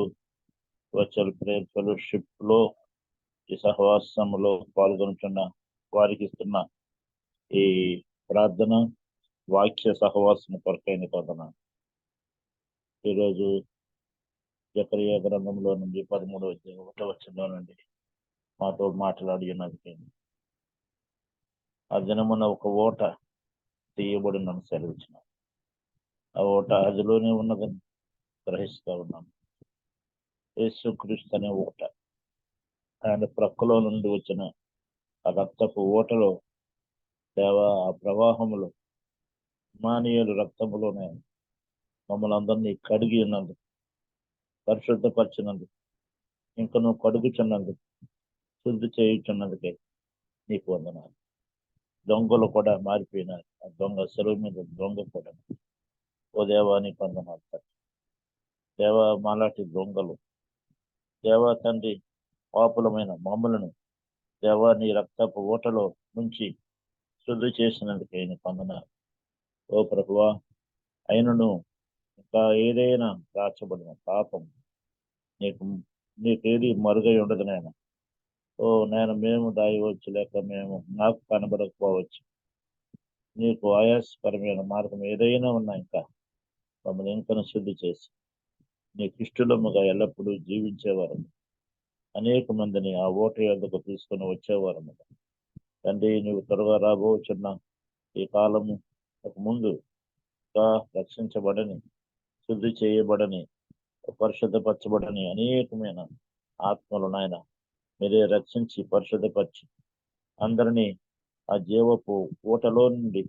వర్చువల్ ప్రేయర్ ఫెలోషిప్ లో ఈ సహవాసములో పాల్గొంటున్న వారికి ఇస్తున్న ఈ ప్రార్థన వాక్య సహవాసం కొరకైన ప్రార్థన. ఈరోజు జకరియా గ్రంథంలో నుండి 13వ వచనంలో నుండి మాతో మాట్లాడి ఉన్నది. ఆ దినమున ఒక ఓట తీయబడినను సెలవిచ్చిన. ఆ ఓట అదిలోనే ఉన్నదని గ్రహిస్తూ ఉన్నాను. యేసుక్రీస్తు అనే ఓట, ఆయన ప్రక్కలో నుండి వచ్చిన ఆ రక్తపు ఓటలో దేవ, ఆ ప్రవాహములో ఇమానియేలు రక్తములోనే మమ్మల్ని అందరినీ కడిగి ఉన్నందుకు, పరిశుద్ధపరిచినందుకు, ఇంకా నువ్వు కడుగుచున్నందుకు, శుద్ధి చేయుచున్నందుకే నీకు వందనాలు. దొంగలు కూడా మారిపోయినారు. ఆ దొంగ సెలవు మీద దొంగ కూడా, ఓ దేవా నీకు వందనాలు. దేవా, మాలాంటి దొంగలు దేవా తండ్రి, పాపులమైన మమ్మలను దేవా నీ రక్తపు ఓటలో నుంచి శుద్ధి చేసినందుకే నీకు వందనాలు. ఓ ప్రభువా, అయినను ఇంకా ఏదైనా దాచబడిన పాపం నీకేది మరుగై ఉండదు నాయన. ఓ నేను మేము దాయవచ్చు, లేక మేము నాకు కనబడకపోవచ్చు. నీకు ఆయాసకరమైన మార్గం ఏదైనా ఉన్నా ఇంకా మమ్మల్ని ఇంకను శుద్ధి చేసి నీకు ఇష్టముగా ఎల్లప్పుడూ జీవించేవారు, అనేక మందిని ఆ ఓట యొద్దకు తీసుకొని వచ్చేవారు తండ్రి. నువ్వు త్వరగా రాబోచున్న ఈ కాలము ముందు ఇంకా రక్షించబడని, శుద్ధి చేయబడని పరిశుద్ధపరచబడని అనేకమైన ఆత్మలు నాయన మీరే రక్షించి పరిశుద్ధపరిచి అందరినీ ఆ జీవపు ఊటలో నుండి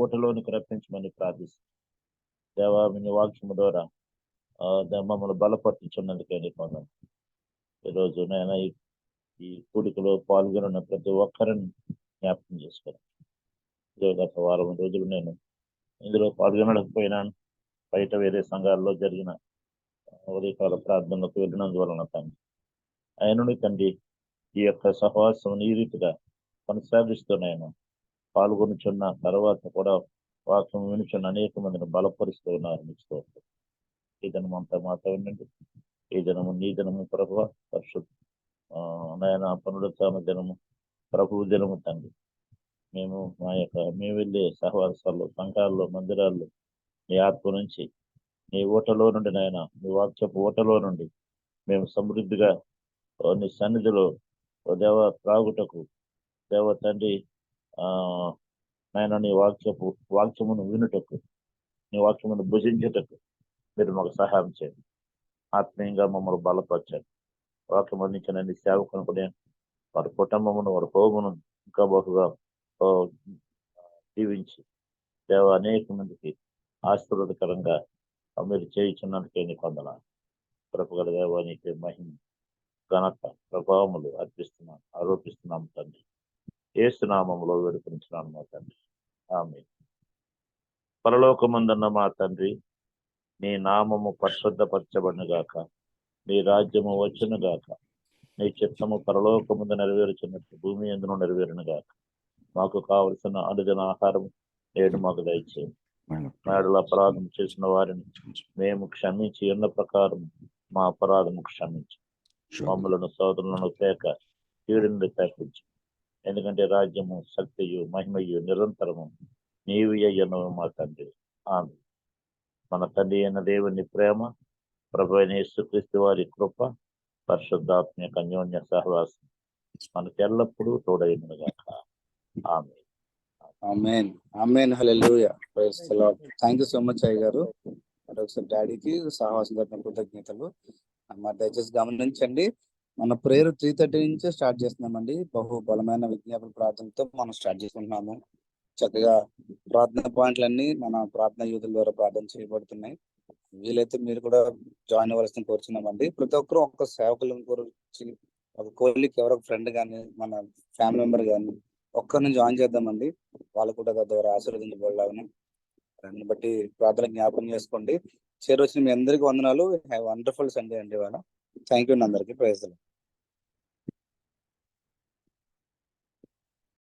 ఊటలోనికి రప్పించమని ప్రార్థిస్తాం. దేవా మీ వాక్యము ద్వారా మమ్మల్ని బలపరుచున్నందుకే నీకు వందనాలు. ఈరోజు నేను ఈ కూడికలో పాల్గొన్న ప్రతి ఒక్కరిని జ్ఞాపకం చేసుకోండి. గత వారం రోజులు నేను ఇందులో పాల్గొనలేకపోయినాను. బయట వేరే సంఘాల్లో జరిగిన ఉదయకాల ప్రార్థనలకు వెళ్ళినందువలన తండ్రి ఆయనను తండ్రి ఈ యొక్క సహవాసం ఈ రీతిగా కొనసాగిస్తున్నాను. పాల్గొనుచున్న తర్వాత కూడా వాక్యం వినుచున్న అనేక మందిని బలపరుస్తూ ఉన్నారు. మీకు ఈ దినం అంతా మాతో ఉండండి. ఈ దినము నీ దినము ప్రభువ పరిశుద్ధ నాయన పునరుత్థాన దినము ప్రభువు దినము తండ్రి. మేము వెళ్ళే సహవాసాల్లో సంఘాల్లో మందిరాల్లో నీ ఆత్మ నుంచి నీ ఊటలో నుండి నాయన నీ వాక్యపు ఊటలో నుండి మేము సమృద్ధిగా నీ సన్నిధిలో దేవ త్రాగుటకు దేవ తండ్రి నాయన నీ వాక్యమును వినుటకు నీ వాక్యమును భుజించుటకు మీరు మాకు సహాయం చేయండి. ఆత్మీయంగా మమ్మల్ని బలపరచండి. వాక్యం అందించిన నీ సేవకును కూడా వారి కుటుంబమును వారి హోమును ఇంకా బహుగా జీవించి దేవ అనేక మందికి ఆశీర్వాదకరంగా మీరు చేయించున్నందుకే నీకు వందనాలు. కృపగల దేవ నీకే మహిమ ఘనత ప్రభావములు ఆరోపిస్తున్నాము తండ్రి. యేసు నామములో వేడుకొంచున్నాను మా తండ్రి. ఆమేన్. పరలోకమందున్న మా తండ్రి, నీ నామము పరిశుద్ధపరచబడును గాక, నీ రాజ్యము వచ్చును గాక, నీ చిత్తము పరలోకముందు నెరవేరుచున్నట్టు భూమి యందును నెరవేరును గాక. మాకు కావలసిన అనుదిన ఆహారం నేడు మాకు దయచేయండి. మేడల అపరాధం చేసిన వారిని మేము క్షమించి ఉన్న ప్రకారం మా అపరాధము క్షమించి మమ్మలను సోదరులను పేక కీడు నుండి తప్పించు. ఎందుకంటే రాజ్యము శక్తియు మహిమయు నిరంతరము నీవు అయ్యను మా తండ్రి. ఆమె మన తండ్రి అయిన దేవుని ప్రేమ, ప్రభు అయిన యేసుక్రీస్తు వారి కృప, పరిశుద్ధాత్మ అన్యోన్య సహవాసం మనకు ఎల్లప్పుడూ తోడైనను గాక. ఆమె ఆమేన్. ఆమేన్. హల్లెలూయా. Praise the lord. Thank you so much అయ్య గారు. మరొకసారి డాడీకి సహవాసం తరపున కృతజ్ఞతలు. మరి దయచేసి గమనించండి, మన ప్రేయర్ 3:30 నుంచే స్టార్ట్ చేస్తున్నామండి. బహు బలమైన విజ్ఞాపన ప్రార్థనతో మనం స్టార్ట్ చేసుకుంటున్నాము. చక్కగా ప్రార్థన పాయింట్లన్నీ మన ప్రార్థన యూతుల ద్వారా ప్రార్థన చేయబడుతున్నాయి. వీలైతే మీరు కూడా జాయిన్ అవ్వాల్సిన కోరుచున్నామండి. ప్రతి ఒక్కరు ఒక్క సేవకులను గురించి, ఒక కోలికి ఎవరో ఫ్రెండ్ కానీ మన ఫ్యామిలీ మెంబర్ కానీ ఒక్కరిని జాయిన్ చేద్దామండి. వాళ్ళు కూడా ద్వారా ఆశీర్వదించబడలాగా. దాన్ని బట్టి ప్రార్థన జ్ఞాపకం చేసుకోండి. చేరొచ్చిన మీ అందరికీ వందనాలు. హ్యావ్ వండర్ఫుల్ సండే అండి. ఇవాళ థ్యాంక్ యూ అందరికీ. Praise the lord.